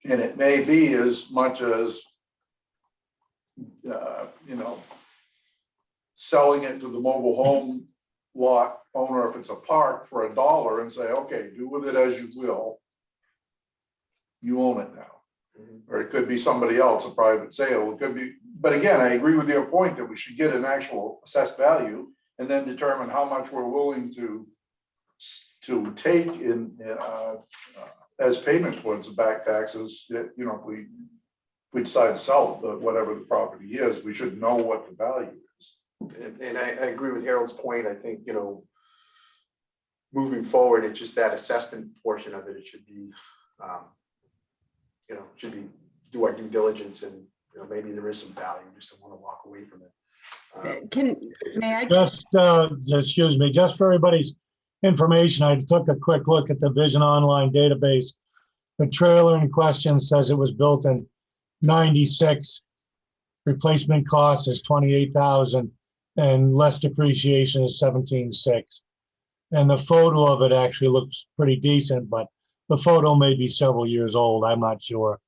And it may be as much as, selling it to the mobile home lot owner if it's a park for $1 and say, okay, do with it as you will. You own it now. Or it could be somebody else, a private sale. It could be, but again, I agree with your point that we should get an actual assessed value and then determine how much we're willing to take in as payment towards the back taxes. That, if we decide to sell whatever the property is, we should know what the value is. And I agree with Harold's point. I think, moving forward, it's just that assessment portion of it. It should be, do our due diligence and, maybe there is some value, just don't want to walk away from it. May I? Just, excuse me, just for everybody's information, I took a quick look at the Vision Online database. The trailer in question says it was built in '96. Replacement cost is $28,000 and less depreciation is $17,600. And the photo of it actually looks pretty decent, but the photo may be several years old. I'm not sure.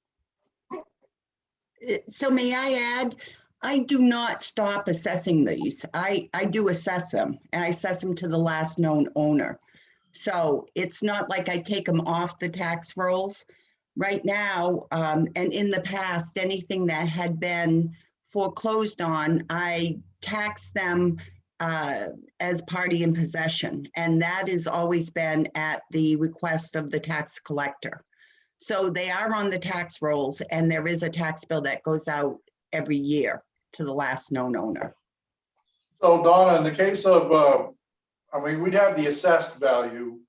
So may I add, I do not stop assessing these. I do assess them, and I assess them to the last known owner. So it's not like I take them off the tax rolls. Right now, and in the past, anything that had been foreclosed on, I tax them as party in possession. And that has always been at the request of the tax collector. So they are on the tax rolls, and there is a tax bill that goes out every year to the last known owner. So Donna, in the case of, we'd have the assessed value.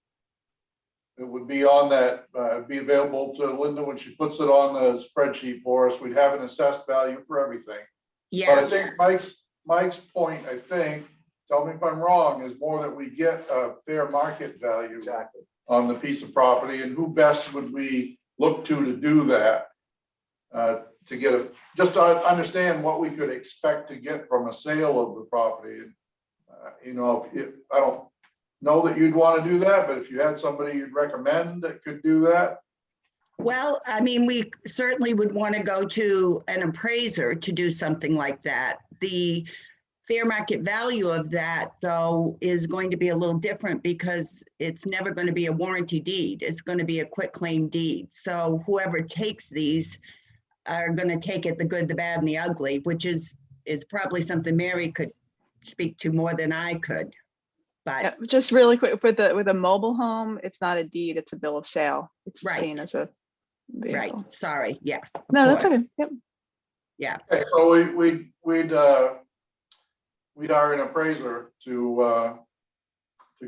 It would be on that, be available to Linda when she puts it on the spreadsheet for us. We'd have an assessed value for everything. But I Yes, think Mike's point, tell me if I'm wrong, is more that we get a fair market value Exactly. on the piece of property, and who best would we look to do that? To get just to understand what we could expect to get from a sale of the property. I don't know that you'd want to do that, but if you had somebody you'd recommend that could do that. well, we certainly would want to go to an appraiser to do something like that. The fair market value of that, though, is going to be a little different because it's never going to be a warranty deed. It's going to be a quitclaim deed. So whoever takes these are going to take it, the good, the bad, and the ugly, which is probably something Mary could speak to more than I could. But Yeah, just really quick, with a mobile home, it's not a deed, it's a bill of sale. It's Right. seen as a right, vehicle. sorry, yes. of No, that's course. okay. Yep. Yeah, Okay, so we'd hire an appraiser to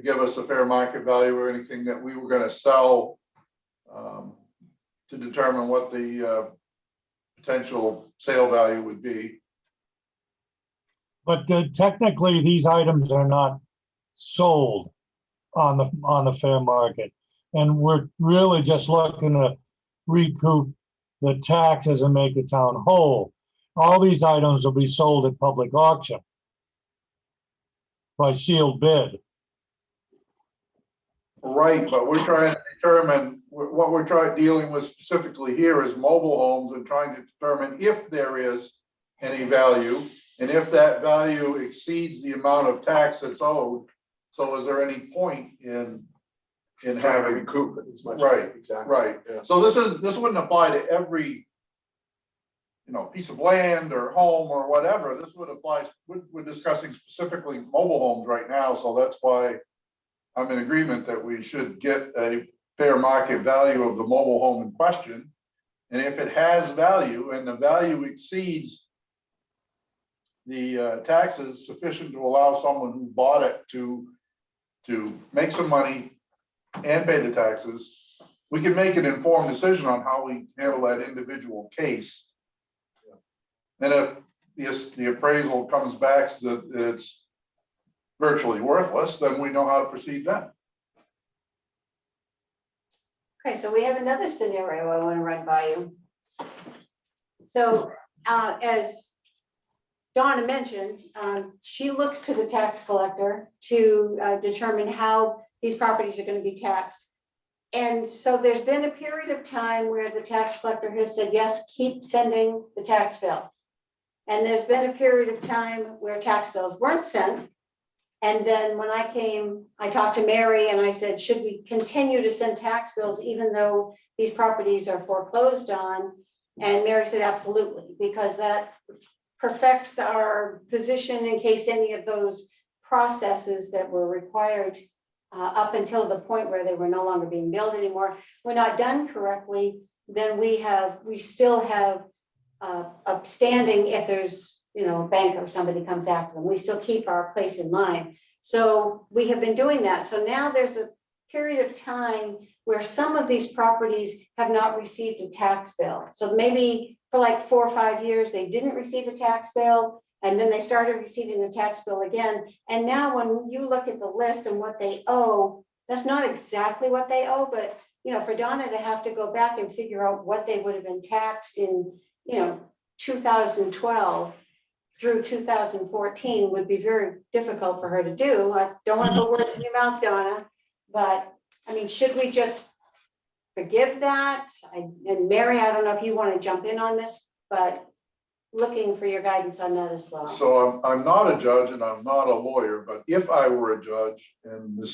give us a fair market value or anything that we were going to sell, to determine what the potential sale value would be. But technically, these items are not sold on the fair market. And we're really just looking to recoup the taxes and make the town whole. All these items will be sold at public auction by sealed bid. Right, but we're trying to determine, what we're dealing with specifically here is mobile homes and trying to determine if there is any value and if that value exceeds the amount of tax that's owed. So is there any point in Trying to having, recoup it as much. Right, Exactly. right. Yeah. So this wouldn't apply to every, piece of land or home or whatever. This would apply, we're discussing specifically mobile homes right now. So that's why I'm in agreement that we should get a fair market value of the mobile home in question. And if it has value and the value exceeds the taxes sufficient to allow someone who bought it to make some money and pay the taxes, we can make an informed decision on how we handle that individual case. And if the appraisal comes back that it's virtually worthless, then we know how to proceed then. Okay, so we have another scenario I want to run by you. So as Donna mentioned, she looks to the tax collector to determine how these properties are going to be taxed. And so there's been a period of time where the tax collector has said, yes, keep sending the tax bill. And there's been a period of time where tax bills weren't sent. And then when I talked to Mary and I said, should we continue to send tax bills even though these properties are foreclosed on? And Mary said, absolutely, because that perfects our position in case any of those processes that were required up until the point where they were no longer being billed anymore, were not done correctly, then we still have a standing if there's, a bank or somebody comes after them. We still keep our place in line. So we have been doing that. So now there's a period of time where some of these properties have not received a tax bill. So maybe for like 4 or 5 years, they didn't receive a tax bill, and then they started receiving the tax bill again. And now when you look at the list and what they owe, that's not exactly what they owe, but for Donna to have to go back and figure out what they would have been taxed in, 2012 through 2014 would be very difficult for her to do. I don't want to put words in your mouth, Donna, but I mean, should we just forgive that? And Mary, I don't know if you want to jump in on this, but looking for your guidance on that as well. So I'm not a judge and I'm not a lawyer, but if I were a judge and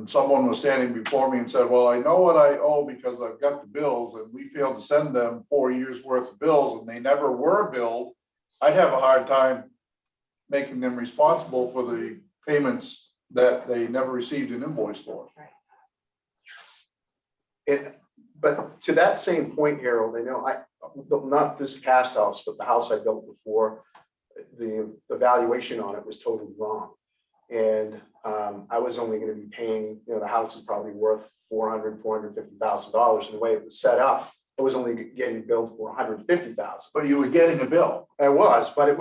someone was standing before me and said, well, I know what I owe because I've got the bills, and we failed to send them 4 years worth of bills and they never were billed, I'd have a hard time making them responsible for the payments that they never received an invoice for. But to that same point, Harold, not this past house, but the house I built before, the valuation on it was totally wrong. And I was only going to be paying, the house was probably worth $450,000. And the way it was set up, I was only getting billed for $150,000. But you were getting a bill. I was, but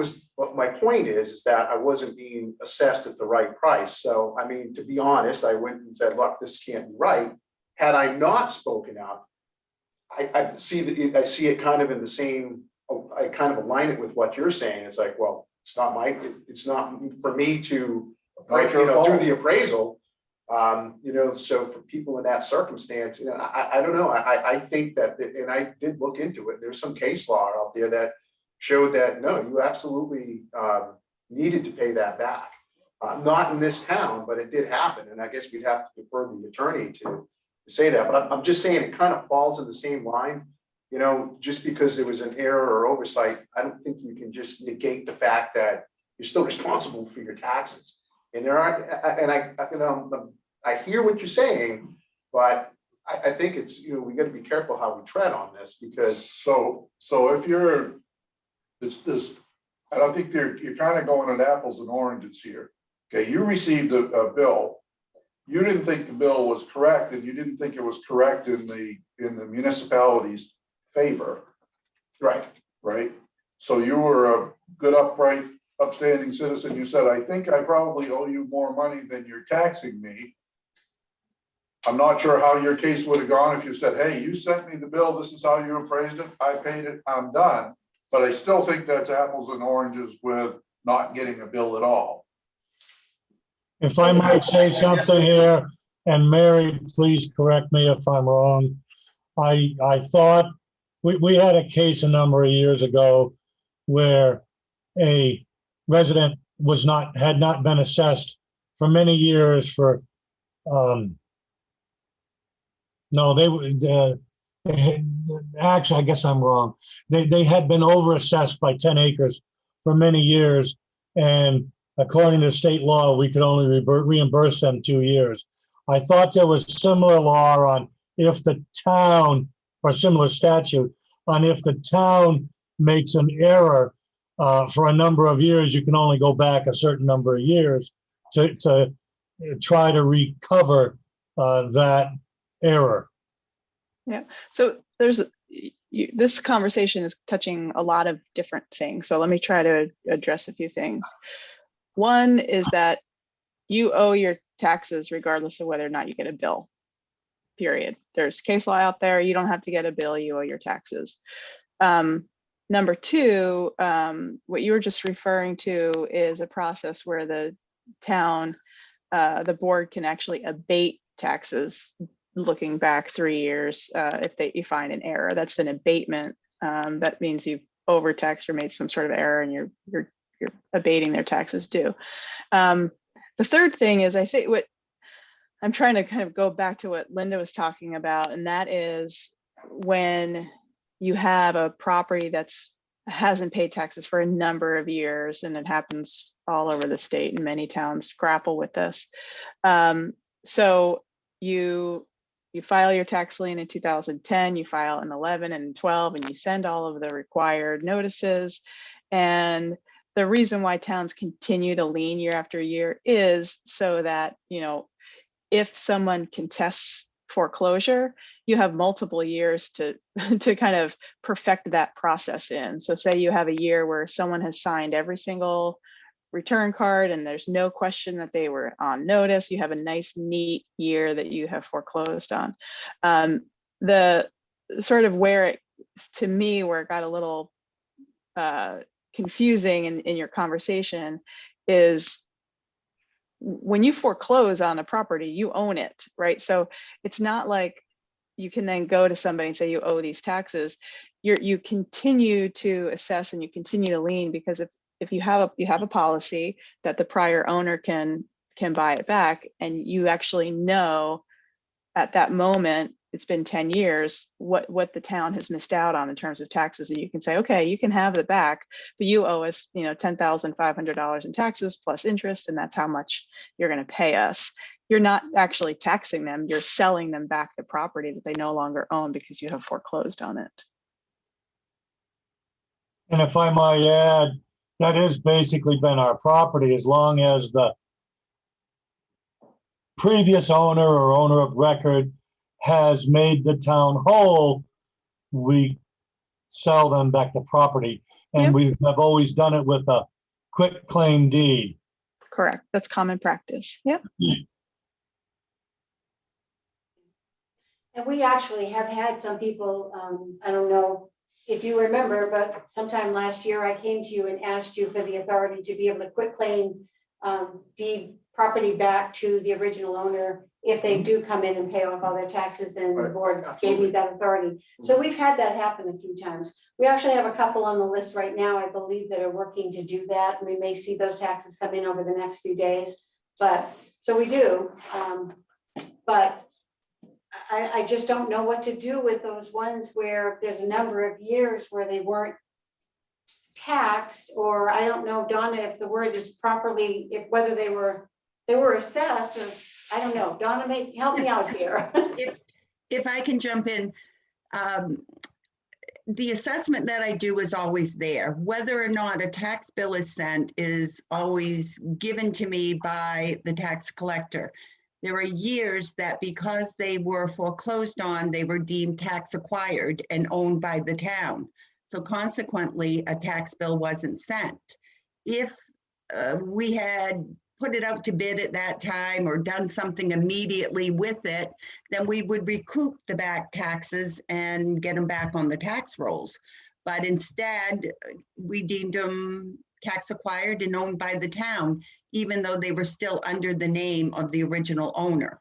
my point is that I wasn't being assessed at the right price. So, I mean, to be honest, I went and said, look, this can't be right. Had I not spoken up, I see it kind of in the same, I kind of align it with what you're saying. It's like, well, it's not for me to, do the appraisal. So for people in that circumstance, I don't know. I think that, and I did look into it. There's some case law out there that showed that, no, you absolutely needed to pay that back. Not in this town, but it did happen. And I guess we'd have to defer the attorney to say that, but I'm just saying it kind of falls in the same line. Just because there was an error or oversight, I don't think you can just negate the fact that you're still responsible for your taxes. And I hear what you're saying, but I think it's, we got to be careful how we tread on this, because So if you're, I don't think you're kind of going at apples and oranges here. Okay, you received a bill. You didn't think the bill was correct, and you didn't think it was correct in the municipality's favor. Right. So you were a good, upright, upstanding citizen. You said, I think I probably owe you more money than you're taxing me. I'm not sure how your case would have gone if you said, hey, you sent me the bill, this is how you appraised it, I paid it, I'm done. But I still think that's apples and oranges with not getting a bill at all. If I might say something here, and Mary, please correct me if I'm wrong. I thought we had a case a number of years ago where a resident had not been assessed for many years for, actually, I guess I'm wrong. They had been overassessed by 10 acres for many years, and according to state law, we could only reimburse them 2 years. I thought there was similar law on if the town, or similar statute, on if the town makes an error for a number of years, you can only go back a certain number of years to try to recover that error. Yeah, so this conversation is touching a lot of different things. So let me try to address a few things. One is that you owe your taxes regardless of whether or not you get a bill. period. There's case law out there. You don't have to get a bill, you owe your taxes. Number two, what you were just referring to is a process where the town, the board can actually abate taxes looking back 3 years if you find an error. That's an abatement. That means you've overtaxed or made some sort of error and you're abating their taxes due. The third thing is, I think what I'm trying to kind of go back to what Linda was talking about, and that is when you have a property that's hasn't paid taxes for a number of years, and it happens all over the state, and many towns grapple with this. So you file your tax lien in 2010, you file in 11 and 12, and you send all of the required notices. And the reason why towns continue to lien year after year is so that, you know, if someone contests foreclosure, you have multiple years to kind of perfect that process in. So say you have a year where someone has signed every single return card and there's no question that they were on notice. You have a nice, neat year that you have foreclosed on. The sort of where it, to me, where it got a little confusing in your conversation is when you foreclose on a property, you own it, right? So it's not like you can then go to somebody and say you owe these taxes. You continue to assess and you continue to lien, because if you have a policy that the prior owner can buy it back, and you actually know at that moment, it's been 10 years, what the town has missed out on in terms of taxes. And you can say, okay, you can have it back, but you owe us, you know, $10,500 in taxes plus interest, and that's how much you're going to pay us. You're not actually taxing them, you're selling them back the property that they no longer own because you have foreclosed on it. And if I might add, that has basically been our property as long as the previous owner or owner of record has made the town whole, we sell them back the property. And Yep. we have always done it with a quit claim deed. Correct. That's common practice. Yep. And we actually have had some people, I don't know if you remember, but sometime last year I came to you and asked you for the authority to be able to quit claim deed property back to the original owner if they do come in and pay off all their taxes, and the Right, board gave me that authority. So we've had that happen a few times. We actually have a couple on the list right now, I believe, that are working to do that. We may see those taxes come in over the next few days, but so we do. But I just don't know what to do with those ones where there's a number of years where they weren't taxed, or I don't know, Donna, if the word is properly, if whether they were assessed, or I don't know. Donna, help me out here. If I can jump in, the assessment that I do is always there. Whether or not a tax bill is sent is always given to me by the tax collector. There are years that because they were foreclosed on, they were deemed tax acquired and owned by the town. So consequently, a tax bill wasn't sent. If we had put it out to bid at that time or done something immediately with it, then we would recoup the back taxes and get them back on the tax rolls. But instead, we deemed them tax acquired and owned by the town, even though they were still under the name of the original owner.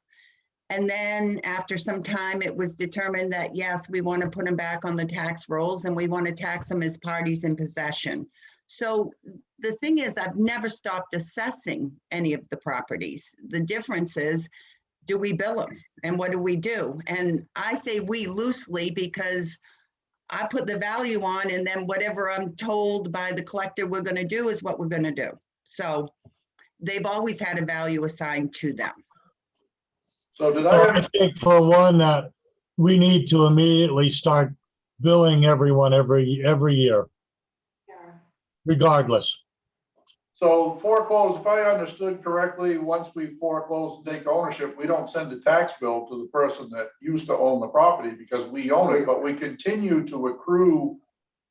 And then after some time, it was determined that, yes, we want to put them back on the tax rolls and we want to tax them as parties in possession. So the thing is, I've never stopped assessing any of the properties. The difference is, do we bill them? And what do we do? And I say we loosely because I put the value on, and then whatever I'm told by the collector we're going to do is what we're going to do. So they've always had a value assigned to them. So did I think for one that we need to immediately start billing everyone every year, regardless. So foreclose, if I understood correctly, once we foreclose and take ownership, we don't send a tax bill to the person that used to own the property because we own it, but we continue to accrue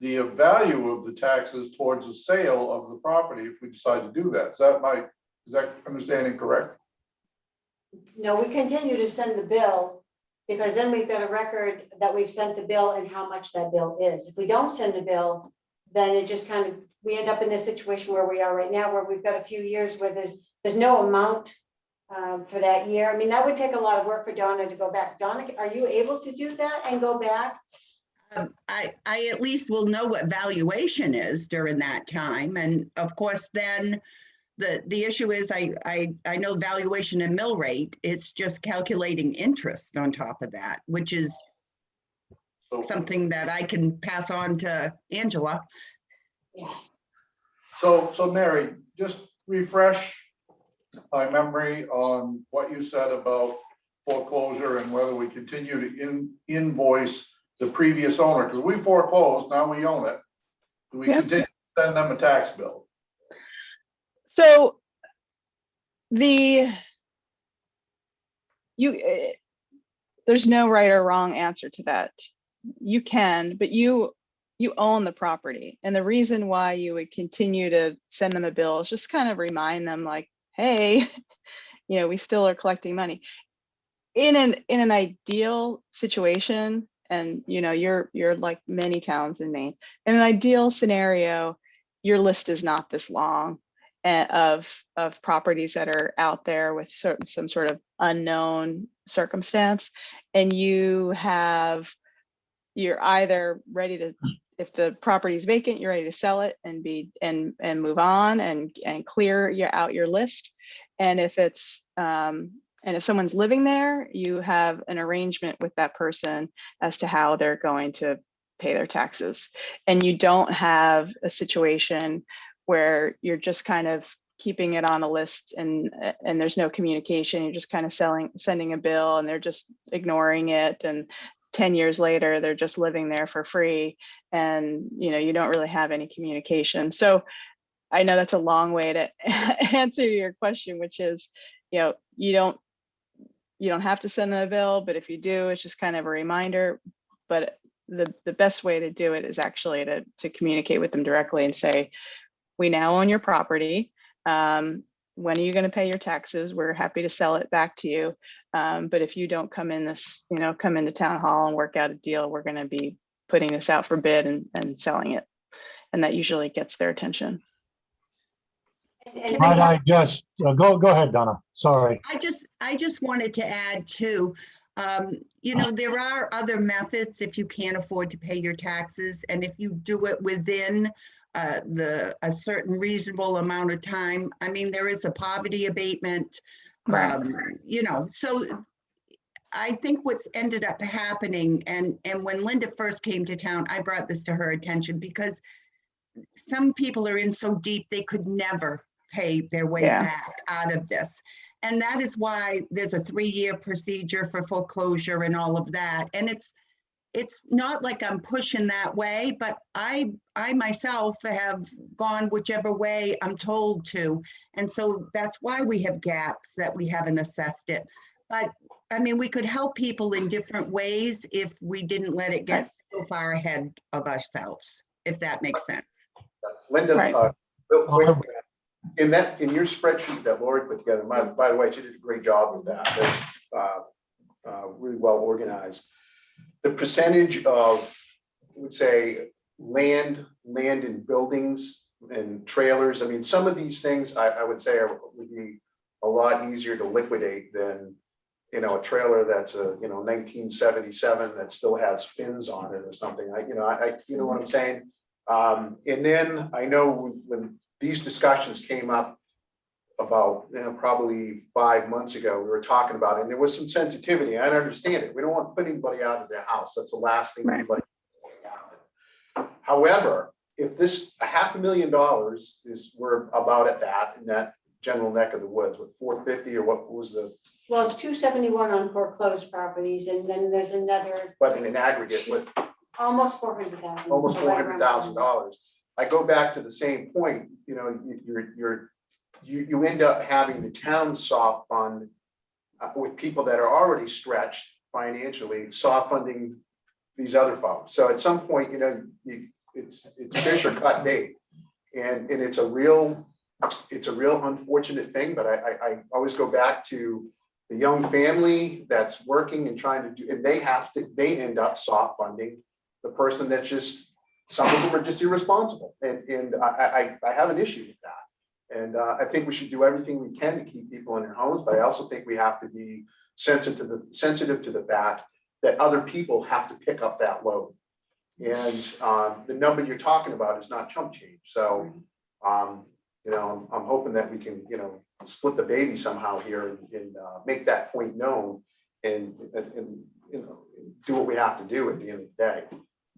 the value of the taxes towards the sale of the property if we decide to do that. Is that understanding correct? No, we continue to send the bill Because then we've got a record that we've sent the bill and how much that bill is. If we don't send a bill, then it just kind of, we end up in this situation where we are right now, where we've got a few years where there's no amount for that year. I mean, that would take a lot of work for Donna to go back. Donna, are you able to do that and go back? I at least will know what valuation is during that time. And of course, then the issue is I know valuation and mill rate. It's just calculating interest on top of that, which is something that I can pass on to Angela. So Mary, just refresh my memory on what you said about foreclosure and whether we continue to invoice the previous owner, because we foreclosed, now we own it. Do we Yes. continue to send them a tax bill? So there's no right or wrong answer to that. You can, but you own the property. And the reason why you would continue to send them a bill is just kind of remind them like, hey, we still are collecting money. In an ideal situation, and you're like many towns in Maine, in an ideal scenario, your list is not this long of properties that are out there with some sort of unknown circumstance, and you're either ready to, if the property is vacant, you're ready to sell it and move on and clear out your list. And if it's and if someone's living there, you have an arrangement with that person as to how they're going to pay their taxes. And you don't have a situation where you're just kind of keeping it on a list and there's no communication. You're just kind of sending a bill and they're just ignoring it. And 10 years later, they're just living there for free. And, you don't really have any communication. So I know that's a long way to answer your question, which is, you don't have to send them a bill, but if you do, it's just kind of a reminder. But the best way to do it is actually to communicate with them directly and say, we now own your property. When are you going to pay your taxes? We're happy to sell it back to you. But if you don't come into town hall and work out a deal, we're going to be putting this out for bid and selling it. And that usually gets their attention. Might I just, go ahead, Donna, sorry. I just wanted to add too, there are other methods if you can't afford to pay your taxes. And if you do it within a certain reasonable amount of time, I mean, there is a poverty abatement, Right. So I think what's ended up happening, and when Linda first came to town, I brought this to her attention because some people are in so deep, they could never pay their way back out of this. And that is why there's a 3-year procedure for foreclosure and all of that. And it's not like I'm pushing that way, but I myself have gone whichever way I'm told to. And so that's why we have gaps that we haven't assessed it. But I mean, we could help people in different ways if we didn't let it get so far ahead of ourselves, if that makes sense. Linda, Right. real quick, in your spreadsheet that Lori put together, by the way, she did a great job with that. That's really well organized. The percentage of, I would say, land and buildings and trailers. I mean, some of these things I would say would be a lot easier to liquidate than, a trailer that's a 1977 that still has fins on it or something. You know what I'm saying? And then I know when these discussions came up about, probably 5 months ago, we were talking about it, and there was some sensitivity. I understand it. We don't want to put anybody out of their house. That's the last thing anybody wants to happen. However, if this $500,000 is, we're about at that in that general neck of the woods with 450 or what was the? Well, it's 271 on foreclosed properties, and then there's another But in an aggregate with almost 400,000. almost so right around $400,000. I go back to the same point, you end up having the town soft fund with people that are already stretched financially, soft funding these other folks. So at some point, it's fish or cut bait. And it's a real unfortunate thing, but I always go back to the young family that's working and trying to do, and they end up soft funding the person that's just, some of them are just irresponsible. And I have an issue with that. And I think we should do everything we can to keep people in their homes, but I also think we have to be sensitive to the fact that other people have to pick up that load. And the number you're talking about is not chump change. So, you know, I'm hoping that we can, you know, split the baby somehow here and make that point known and, you know, do what we have to do at the end of the day.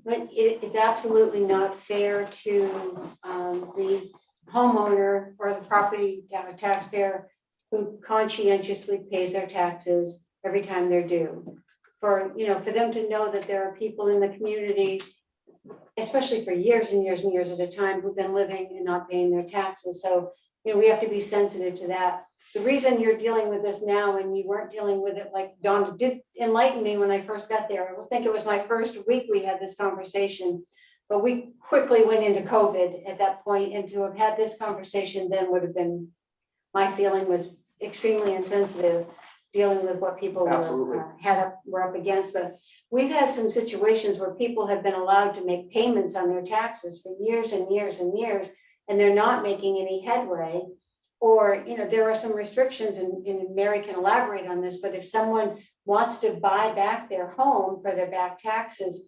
But it is absolutely not fair to the homeowner or the property taxpayer who conscientiously pays their taxes every time they're due. For, you know, for them to know that there are people in the community, especially for years and years and years at a time, who've been living and not paying their taxes. So, you know, we have to be sensitive to that. The reason you're dealing with this now and you weren't dealing with it, like Dawn did enlighten me when I first got there. I think it was my first week we had this conversation, but we quickly went into COVID at that point, and to have had this conversation then would have been, my feeling was extremely insensitive, dealing with what people Absolutely. were up against. But we've had some situations where people have been allowed to make payments on their taxes for years and years and years, and they're not making any headway. Or, you know, there are some restrictions, and Mary can elaborate on this, but if someone wants to buy back their home for their back taxes,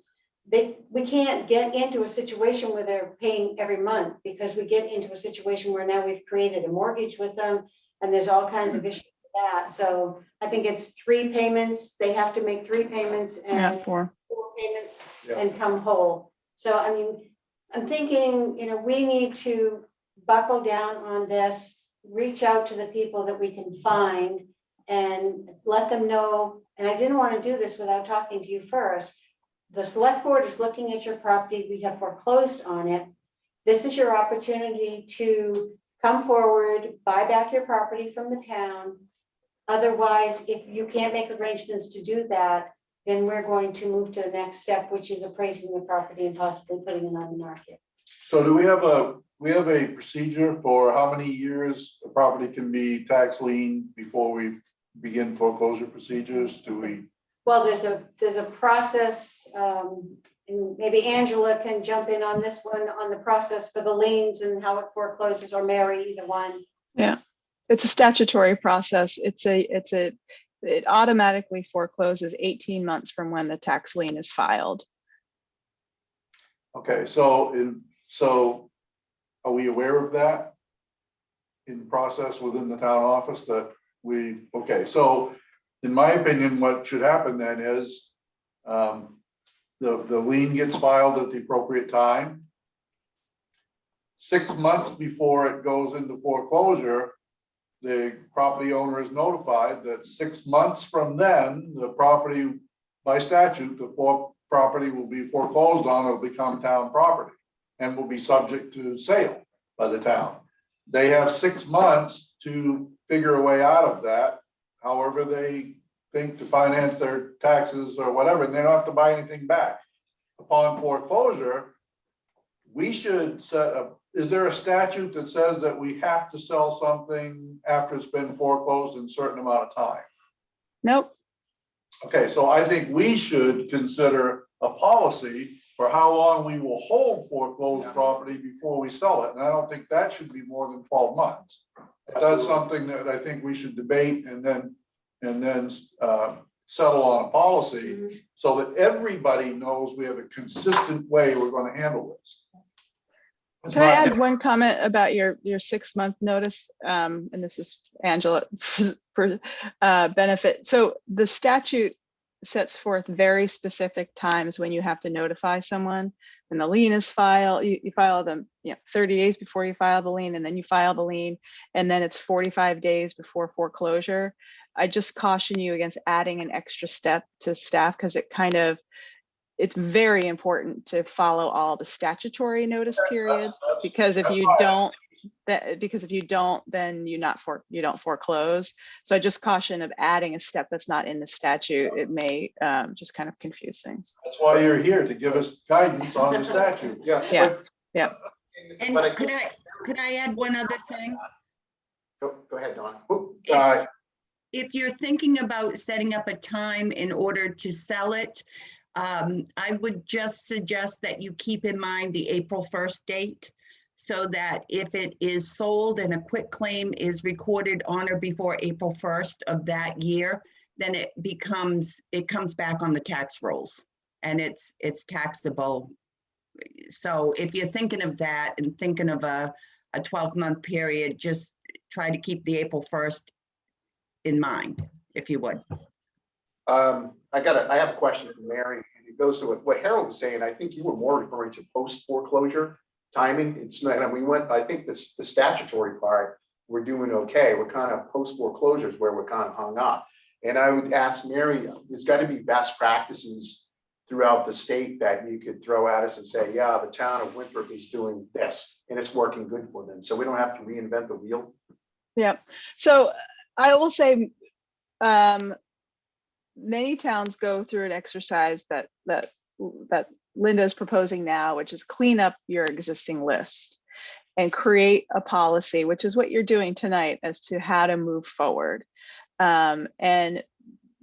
we can't get into a situation where they're paying every month, because we get into a situation where now we've created a mortgage with them, and there's all kinds of issues with that. So I think it's 3 payments. They have to make 3 payments and 4 payments and come whole. So, I mean, I'm thinking, you know, we need to buckle down on this, reach out to the people that we can find and let them know. And I didn't want to do this without talking to you first. The select board is looking at your property. We have foreclosed on it. This is your opportunity to come forward, buy back your property from the town. Otherwise, if you can't make arrangements to do that, then we're going to move to the next step, which is appraising the property and possibly putting it on the market. So do we have a procedure for how many years a property can be tax lien before we begin foreclosure procedures? Do we? Well, there's a process, and maybe Angela can jump in on this one, on the process for the liens and how it forecloses, or Mary, either one. Yeah, it's a statutory process. It automatically forecloses 18 months from when the tax lien is filed. Okay, so are we aware of that in process within the town office that okay, so in my opinion, what should happen then is the lien gets filed at the appropriate time. 6 months before it goes into foreclosure, the property owner is notified that 6 months from then, the property, by statute, the property will be foreclosed on, it'll become town property and will be subject to sale by the town. They have 6 months to figure a way out of that, however they think to finance their taxes or whatever, and they don't have to buy anything back. Upon foreclosure, we should set up, is there a statute that says that we have to sell something after it's been foreclosed in a certain amount of time? Nope. Okay, so I think we should consider a policy for how long we will hold foreclosed property before we sell it. And I don't think that should be more than 12 months. That's something that I think we should debate and then settle on a policy so that everybody knows we have a consistent way we're going to handle this. Can I add one comment about your 6-month notice? And this is Angela for benefit. So the statute sets forth very specific times when you have to notify someone. When the lien is filed, you file them 30 days before you file the lien, and then you file the lien, and then it's 45 days before foreclosure. I just caution you against adding an extra step to staff, because it's very important to follow all the statutory notice periods, because if you don't, then you don't foreclose. So I just caution of adding a step that's not in the statute. It may just kind of confuse things. That's why you're here, to give us guidance on the statute. Yeah. And could I add one other thing? Go ahead, Dawn. if you're thinking about setting up a time in order to sell it, I would just suggest that you keep in mind the April 1st date, so that if it is sold and a quit claim is recorded on or before April 1st of that year, then it comes back on the tax rolls and it's taxable. So if you're thinking of that and thinking of a 12-month period, just try to keep the April 1st in mind, if you would. I have a question for Mary, and it goes to what Harold was saying. I think you were more referring to post foreclosure timing. It's not, and we went, I think the statutory part, we're doing okay. We're kind of post foreclosures where we're kind of hung up. And I would ask Mary, there's got to be best practices throughout the state that you could throw at us and say, yeah, the town of Winthrop is doing this and it's working good for them. So we don't have to reinvent the wheel. Yeah. So I will say, many towns go through an exercise that Linda is proposing now, which is clean up your existing list and create a policy, which is what you're doing tonight, as to how to move forward. And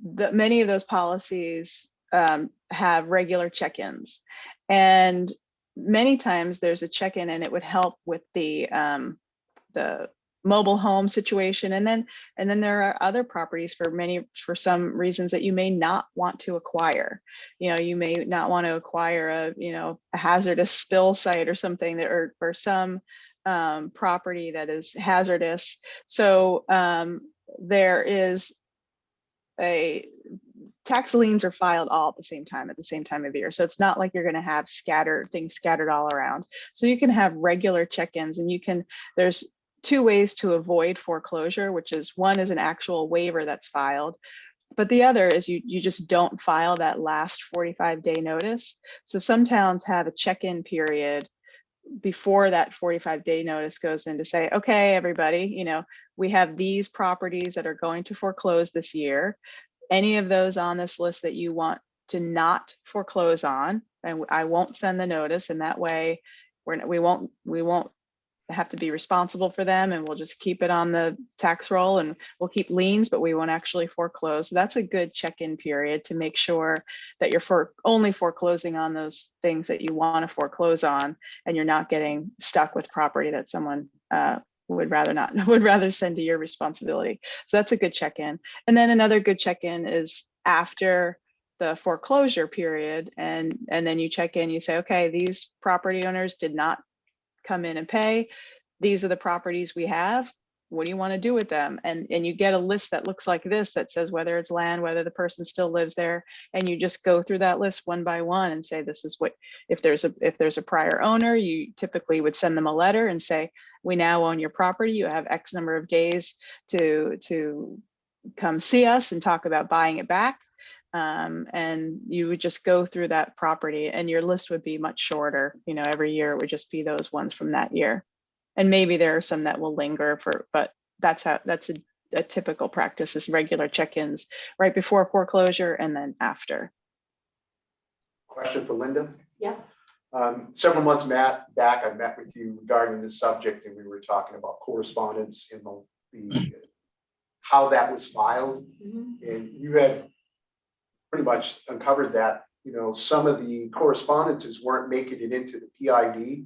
many of those policies have regular check-ins, and many times there's a check-in, and it would help with the mobile home situation. And then there are other properties for some reasons that you may not want to acquire. You may not want to acquire a hazardous spill site or something or some property that is hazardous. So there is tax liens are filed all at the same time of year. So it's not like you're going to have things scattered all around. So you can have regular check-ins, and there's two ways to avoid foreclosure, which is, one is an actual waiver that's filed, but the other is you just don't file that last 45-day notice. So some towns have a check-in period before that 45-day notice goes in to say, okay, everybody, we have these properties that are going to foreclose this year. Any of those on this list that you want to not foreclose on, and I won't send the notice, and that way we won't have to be responsible for them, and we'll just keep it on the tax roll, and we'll keep liens, but we won't actually foreclose. So that's a good check-in period to make sure that you're only foreclosing on those things that you want to foreclose on, and you're not getting stuck with property that someone would rather send to your responsibility. So that's a good check-in. And then another good check-in is after the foreclosure period, and then you check in, you say, okay, these property owners did not come in and pay. These are the properties we have. What do you want to do with them? And you get a list that looks like this, that says whether it's land, whether the person still lives there, and you just go through that list one by one and say, this is what, if there's a prior owner, you typically would send them a letter and say, we now own your property. You have X number of days to come see us and talk about buying it back. And you would just go through that property, and your list would be much shorter. Every year it would just be those ones from that year. And maybe there are some that will linger but that's a typical practice, is regular check-ins right before foreclosure and then after. Question for Linda. Yeah. Several months back, I met with you regarding this subject, and we were talking about correspondence in the how that was filed. Mhm. And you had pretty much uncovered that, some of the correspondences weren't making it into the PID.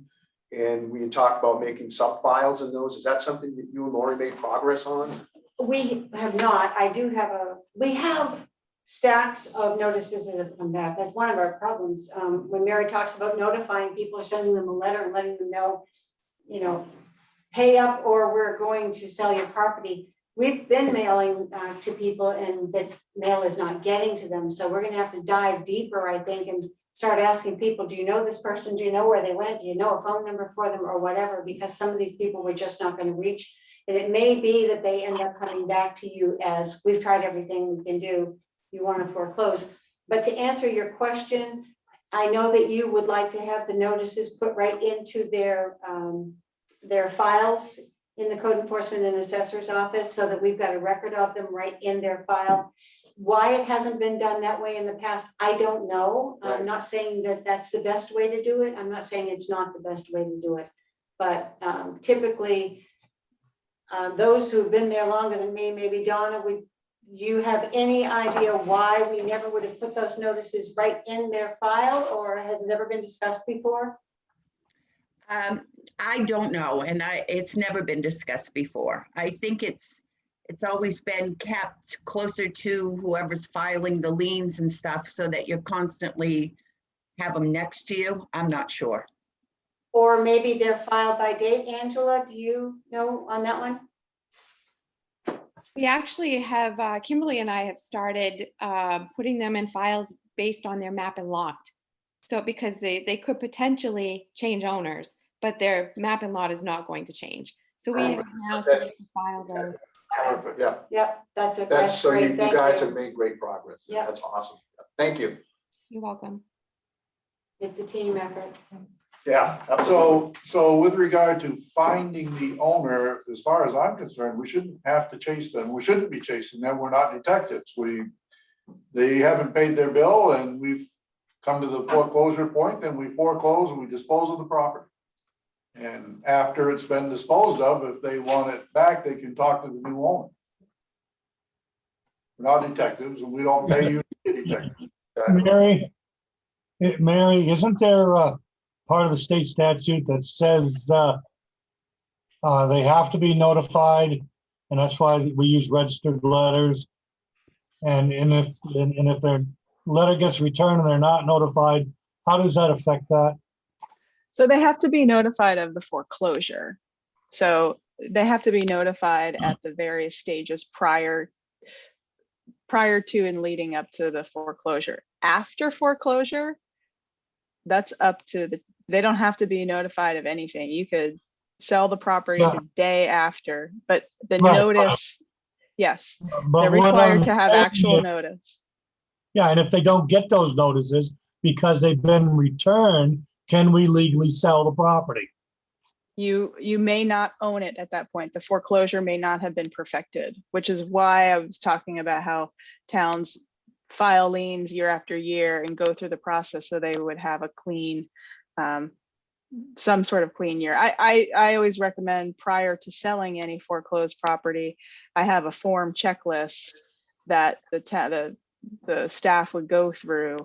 And we had talked about making sub-files in those. Is that something that you and Lori made progress on? We have not. We have stacks of notices that have come back. That's one of our problems. When Mary talks about notifying people, sending them a letter and letting them know, pay up or we're going to sell your property. We've been mailing to people, and the mail is not getting to them. So we're going to have to dive deeper, I think, and start asking people, do you know this person? Do you know where they went? Do you know a phone number for them or whatever? Because some of these people we're just not going to reach. And it may be that they end up coming back to you as, we've tried everything we can do, you want to foreclose. But to answer your question, I know that you would like to have the notices put right into their files in the code enforcement and assessor's office, so that we've got a record of them right in their file. Why it hasn't been done that way in the past, I don't know. I'm not saying that that's the best way to do it. I'm not saying it's not the best way to do it. But typically, those who've been there longer than me, maybe Donna, you have any idea why we never would have put those notices right in their file, or has it ever been discussed before? I don't know, and it's never been discussed before. I think it's always been kept closer to whoever's filing the liens and stuff so that you're constantly have them next to you. I'm not sure. Or maybe they're filed by date. Angela, do you know on that one? We actually have, Kimberly and I have started putting them in files based on their map and lot. So because they could potentially change owners, but their map and lot is not going to change. So we have now started to file those. Perfect, yeah, Yep, that's so you great. Thank guys you. have made great progress. Yeah. That's awesome. Thank you. You're welcome. It's a team effort. Yeah, absolutely. So with regard to finding the owner, as far as I'm concerned, we shouldn't have to chase them. We shouldn't be chasing them. We're not detectives. They haven't paid their bill and we've come to the foreclosure point, then we foreclose and we dispose of the property. And after it's been disposed of, if they want it back, they can talk to the new owner. We're not detectives and we don't pay you to be detectives. Mary, isn't there part of the state statute that says they have to be notified, and that's why we use registered letters? And if their letter gets returned and they're not notified, how does that affect that? So they have to be notified of the foreclosure. So they have to be notified at the various stages prior to and leading up to the foreclosure. After foreclosure, that's up to they don't have to be notified of anything. You could sell the property the day after, but the notice, yes, they're required to have actual notice. Yeah, and if they don't get those notices because they've been returned, can we legally sell the property? You may not own it at that point. The foreclosure may not have been perfected, which is why I was talking about how towns file liens year after year and go through the process so they would have a clean, some sort of clean year. I always recommend prior to selling any foreclosed property, I have a form checklist that the staff would go through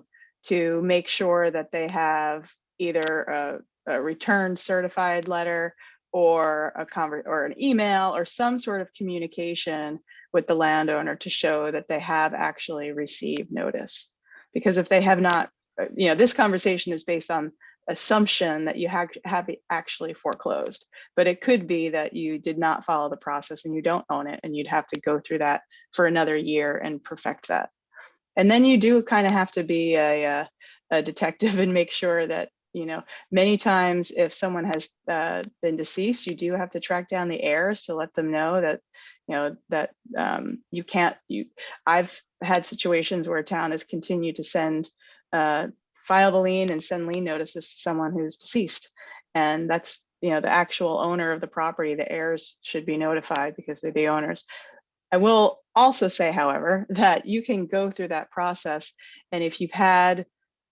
to make sure that they have either a returned certified letter or an email or some sort of communication with the landowner to show that they have actually received notice. Because if they have not, this conversation is based on assumption that you have actually foreclosed, but it could be that you did not follow the process and you don't own it, and you'd have to go through that for another year and perfect that. And then you do kind of have to be a detective and make sure that, many times if someone has been deceased, you do have to track down the heirs to let them know that, you can't, I've had situations where a town has continued to send, file the lien and send lien notices to someone who's deceased. And that's, the actual owner of the property. The heirs should be notified because they're the owners. I will also say, however, that you can go through that process, and if you've had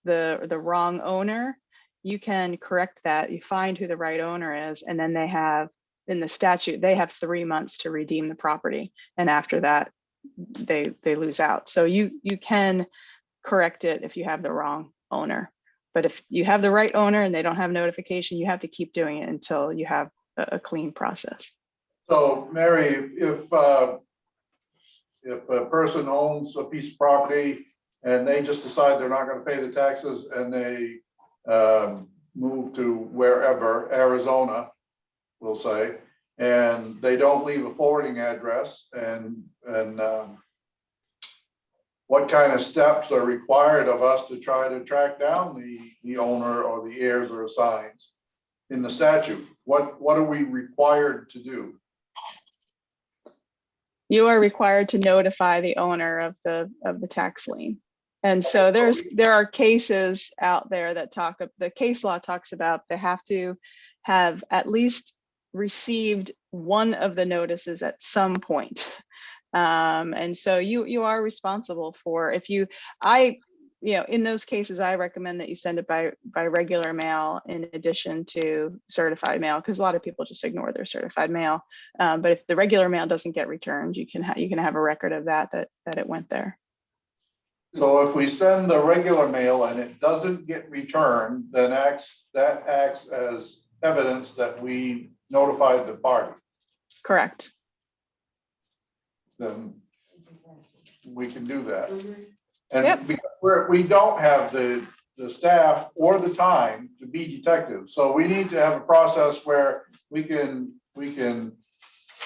the wrong owner, you can correct that. You find who the right owner is, and then they have, in the statute, they have 3 months to redeem the property, and after that, they lose out. So you can correct it if you have the wrong owner. But if you have the right owner and they don't have notification, you have to keep doing it until you have a clean process. So Mary, if a person owns a piece of property and they just decide they're not going to pay the taxes and they move to wherever, Arizona, we'll say, and they don't leave a forwarding address, and what kind of steps are required of us to try to track down the owner or the heirs or assigns in the statute? What are we required to do? You are required to notify the owner of the tax lien. And so there are cases out there that the case law talks about they have to have at least received one of the notices at some point. And so you are responsible for, in those cases, I recommend that you send it by regular mail in addition to certified mail, because a lot of people just ignore their certified mail. But if the regular mail doesn't get returned, you can have a record of that it went there. So if we send the regular mail and it doesn't get returned, then that acts as evidence that we notified the party. Correct. Then we can do that. Yep. And because we don't have the staff or the time to be detectives, so we need to have a process where we can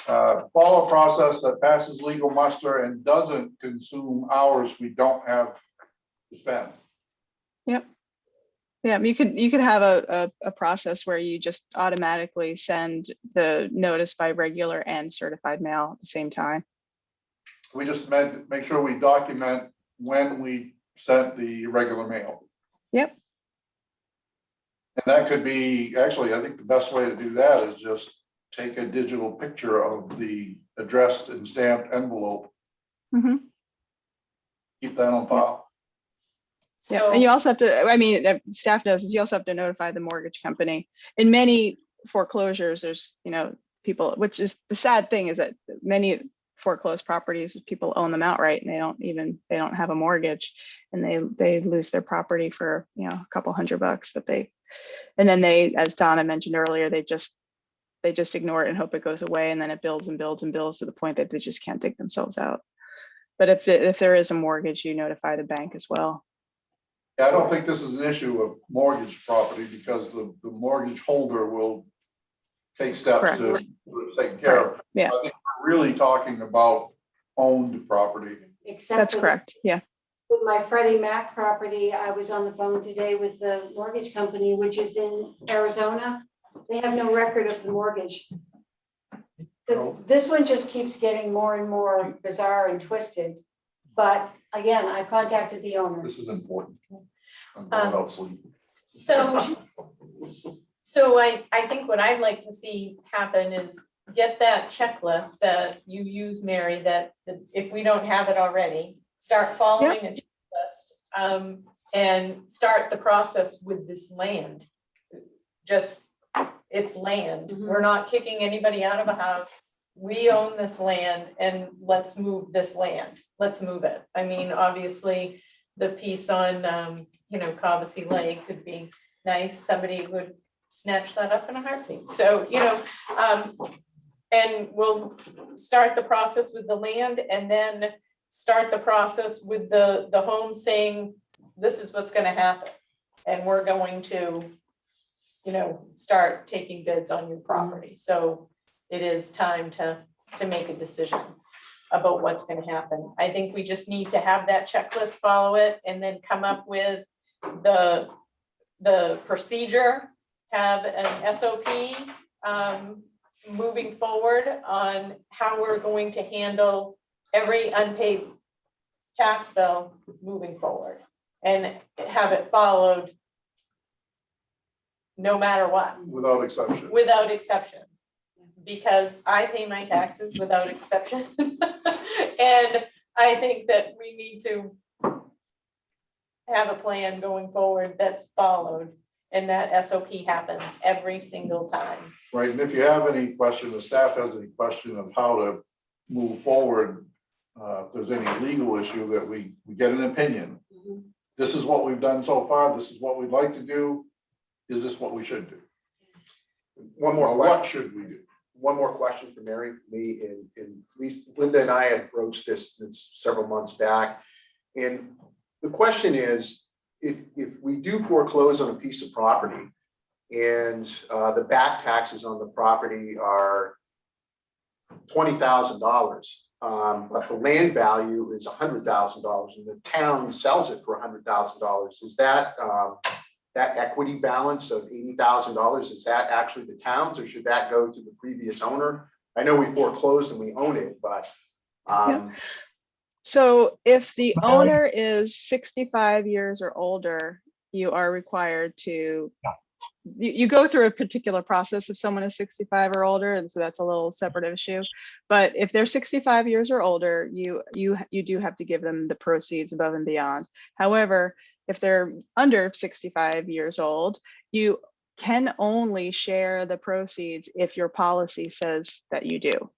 follow a process that passes legal muster and doesn't consume hours we don't have to spend. Yep. Yeah, you could have a process where you just automatically send the notice by regular and certified mail at the same time. We just make sure we document when we sent the regular mail. Yep. And that could be, actually, I think the best way to do that is just take a digital picture of the addressed and stamped envelope. Mm-hmm. Keep that on file. Yeah, So, and you also have to, staff knows, is you also have to notify the mortgage company. In many foreclosures, there's, people, which is the sad thing, is that many foreclosed properties, people own them outright and they don't have a mortgage, and they lose their property for, a couple $100 and then they, as Donna mentioned earlier, they just ignore it and hope it goes away. And then it builds and builds and builds to the point that they just can't dig themselves out. But if there is a mortgage, you notify the bank as well. Yeah, I don't think this is an issue of mortgage property, because the mortgage holder will take steps to take care of. Yeah, I think we're really talking about owned property. Except that's for correct. Yeah. with my Freddie Mac property, I was on the phone today with the mortgage company, which is in Arizona. They have no record of the mortgage. This one just keeps getting more and more bizarre and twisted. But again, I contacted the owner. This is important. I'm going out sleep. So I think what I'd like to see happen is get that checklist that you use, Mary, that if we don't have it already, start following a checklist, and start the process with this land. Just, it's land. We're not kicking anybody out of a house. We own this land, and let's move this land. Let's move it. I mean, obviously, the piece on, Cobussy Lake could be nice. Somebody would snatch that up in a heartbeat. So, and we'll start the process with the land, and then start the process with the home saying, this is what's going to happen. And we're going to, start taking bids on your property. So it is time to make a decision about what's going to happen. I think we just need to have that checklist, follow it, and then come up with the procedure, have an SOP moving forward on how we're going to handle every unpaid tax bill moving forward, and have it followed no matter what. Without exception. Without exception. Because I pay my taxes without exception. And I think that we need to have a plan going forward that's followed, and that SOP happens every single time. Right, and if you have any question, the staff has any question of how to move forward, if there's any legal issue that we get an opinion. This is what we've done so far, this is what we'd like to do, is this what we should do? One more Or question. what should we do? One more question for Mary, for me, and at least Linda and I had broached this several months back. And the question is, if we do foreclose on a piece of property and the back taxes on the property are $20,000, but the land value is $100,000 and the town sells it for $100,000, is that that equity balance of $80,000, is that actually the town's, or should that go to the previous owner? I know we foreclosed and we own it, but. So if the owner is 65 years or older, you are required to you go through a particular process if someone is 65 or older, and so that's a little separate issue. But if they're 65 years or older, you do have to give them the proceeds above and beyond. However, if they're under 65 years old, you can only share the proceeds if your policy says that you do.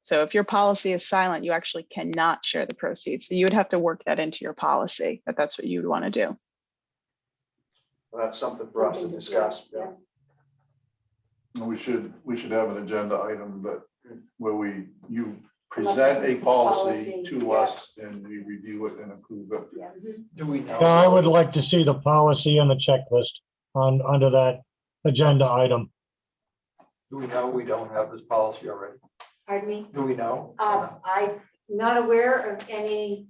So if your policy is silent, you actually cannot share the proceeds. So you would have to work that into your policy, that that's what you would want to do. Well, that's something for us to discuss. Yeah. And we should have an agenda item that where you present a policy to us and we review it and approve it. Yeah. Do we know? Yeah, I would like to see the policy and the checklist under that agenda item. Do we know we don't have this policy already? Pardon me? Do we know? I'm not aware of any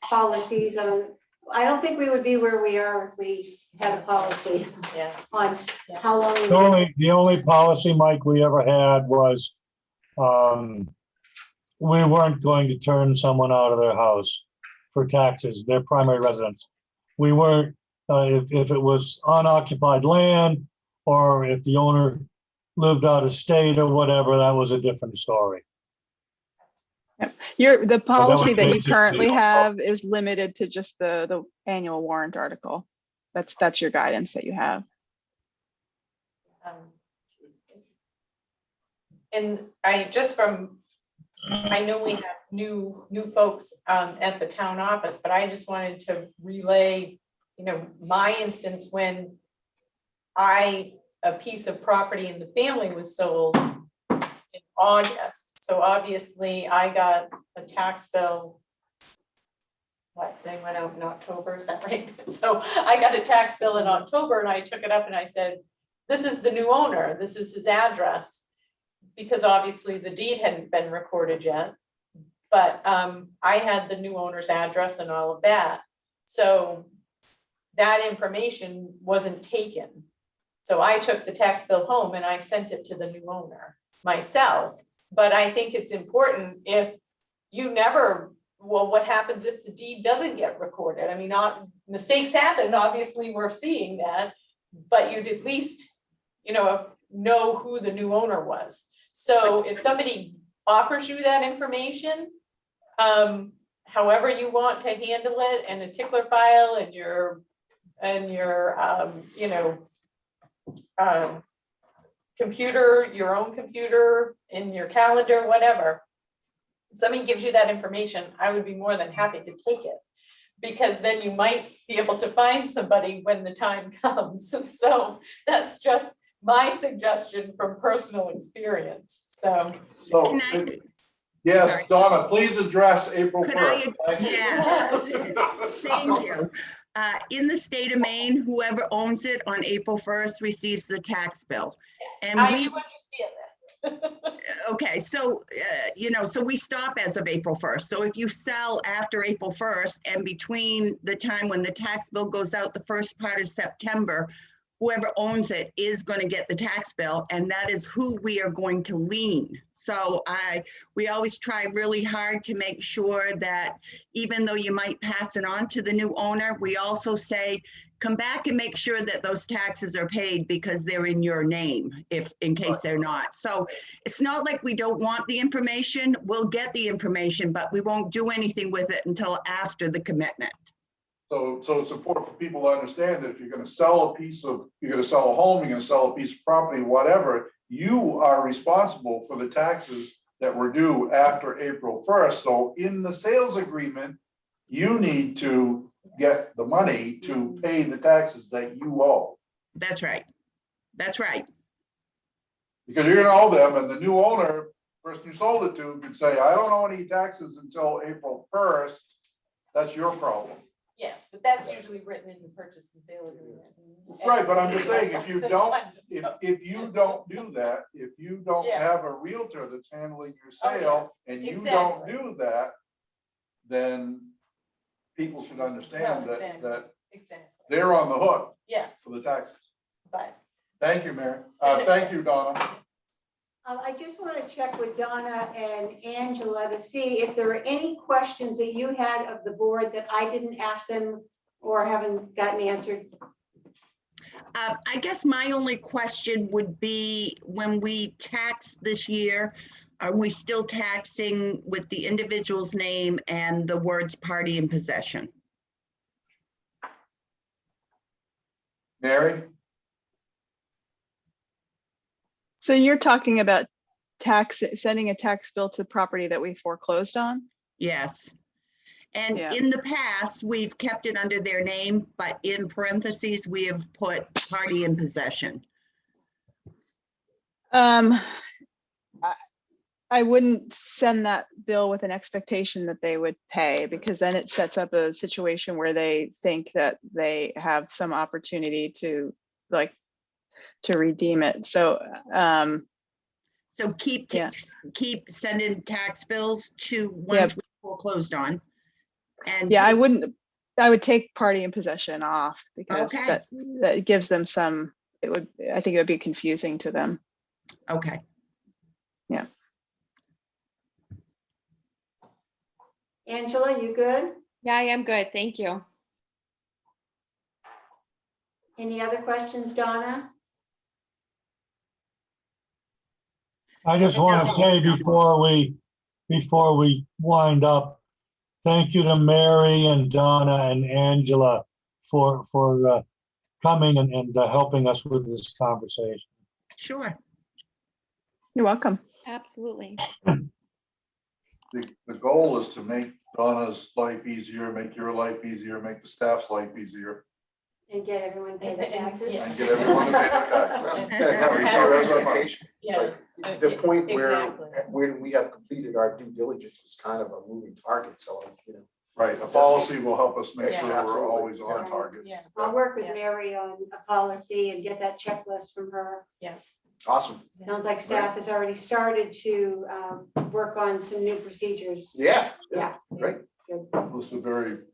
policies on, I don't think we would be where we are if we had a policy Yeah. on how long. The only policy, Mike, we ever had was we weren't going to turn someone out of their house for taxes, their primary residence. We weren't, if it was unoccupied land or if the owner lived out of state or whatever, that was a different story. The policy that you basically- currently have is limited to just the annual warrant article. That's your guidance that you have. And I know we have new folks at the town office, but I just wanted to relay, my instance when a piece of property in the family was sold in August. So obviously I got a tax bill. They went out in October, is that right? So I got a tax bill in October and I took it up and I said, this is the new owner, this is his address. Because obviously the deed hadn't been recorded yet. But I had the new owner's address and all of that. So that information wasn't taken. So I took the tax bill home and I sent it to the new owner myself. But I think it's important if you what happens if the deed doesn't get recorded? I mean, mistakes happen, obviously we're seeing that, but you'd at least, know who the new owner was. So if somebody offers you that information, however you want to handle it, and a tickler file and your computer, your own computer, in your calendar, whatever. Somebody gives you that information, I would be more than happy to take it. Because then you might be able to find somebody when the time comes. So that's just my suggestion from personal experience, so. Can I- Yes, Sorry. Donna, please address April Could 1st. Yes, thank you. In the state of Maine, whoever owns it on April 1st receives the tax bill. And I we, do understand that. okay, so, so we stop as of April 1st. So if you sell after April 1st and between the time when the tax bill goes out, the first part of September, whoever owns it is going to get the tax bill, and that is who we are going to lien. So we always try really hard to make sure that even though you might pass it on to the new owner, we also say, come back and make sure that those taxes are paid because they're in your name, in case they're not. So it's not like we don't want the information. We'll get the information, but we won't do anything with it until after the commitment. So it's important for people to understand that if you're gonna sell you're gonna sell a home, you're gonna sell a piece of property, whatever, you are responsible for the taxes that were due after April 1st. So in the sales agreement, you need to get the money to pay the taxes that you owe. That's right. That's right. Because you're gonna owe them, and the new owner, person you sold it to, could say, I don't owe any taxes until April 1st. That's your problem. Yes, but that's usually written in the purchase and sale agreement. Right, but I'm just saying, if you don't, So- if you don't do that, if you don't Yes. have a realtor that's handling your Oh, sale yes, and you don't exactly. do that, then people should understand No, exactly. that Exactly, they're on the hook yeah, for the taxes. but Thank you, Mary. Thank you, Donna. I just want to check with Donna and Angela to see if there are any questions that you had of the board that I didn't ask them or haven't gotten answered. I guess my only question would be, when we tax this year, are we still taxing with the individual's name and the words party in possession? Mary? So you're talking about sending a tax bill to property that we foreclosed on? Yes. And Yeah. in the past, we've kept it under their name, but in parentheses, we have put party in possession. I wouldn't send that bill with an expectation that they would pay, because then it sets up a situation where they think that they have some opportunity to redeem it. So, So keep Yeah. keep sending tax bills to ones we foreclosed on. And yeah, I would take party in possession off, because Okay. that gives them some, I think it would be confusing to them. Okay. Yeah. Angela, you good? Yeah, I am good. Thank you. Any other questions, Donna? I just want to say before we wind up, thank you to Mary and Donna and Angela for coming and helping us with this conversation. Sure. You're welcome. Absolutely. The goal is to make Donna's life easier, make your life easier, make the staff's life easier, And get everyone paid their taxes? and get everyone to pay their taxes. Our expectation. Yeah. The point where, Exactly. when we have completed our due diligence is kind of a moving target, so, you know. Right, the policy will help us make Yeah. sure we're Absolutely. always on Yeah. target. Yeah. I'll work with Yeah. Mary on a policy and get that checklist from her. Awesome. Sounds like staff has already started to work on some new procedures. Yeah. Yeah. Great. Good. It was a very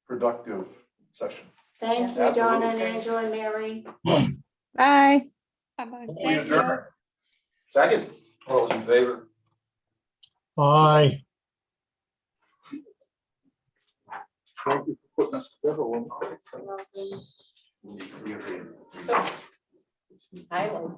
productive session. Thank you, Absolutely. Donna and Angela and Mary. Bye. Bye-bye. We Thank you. adjourn. Second. All those in favor? Aye. Thank you for putting us together. Welcome. I like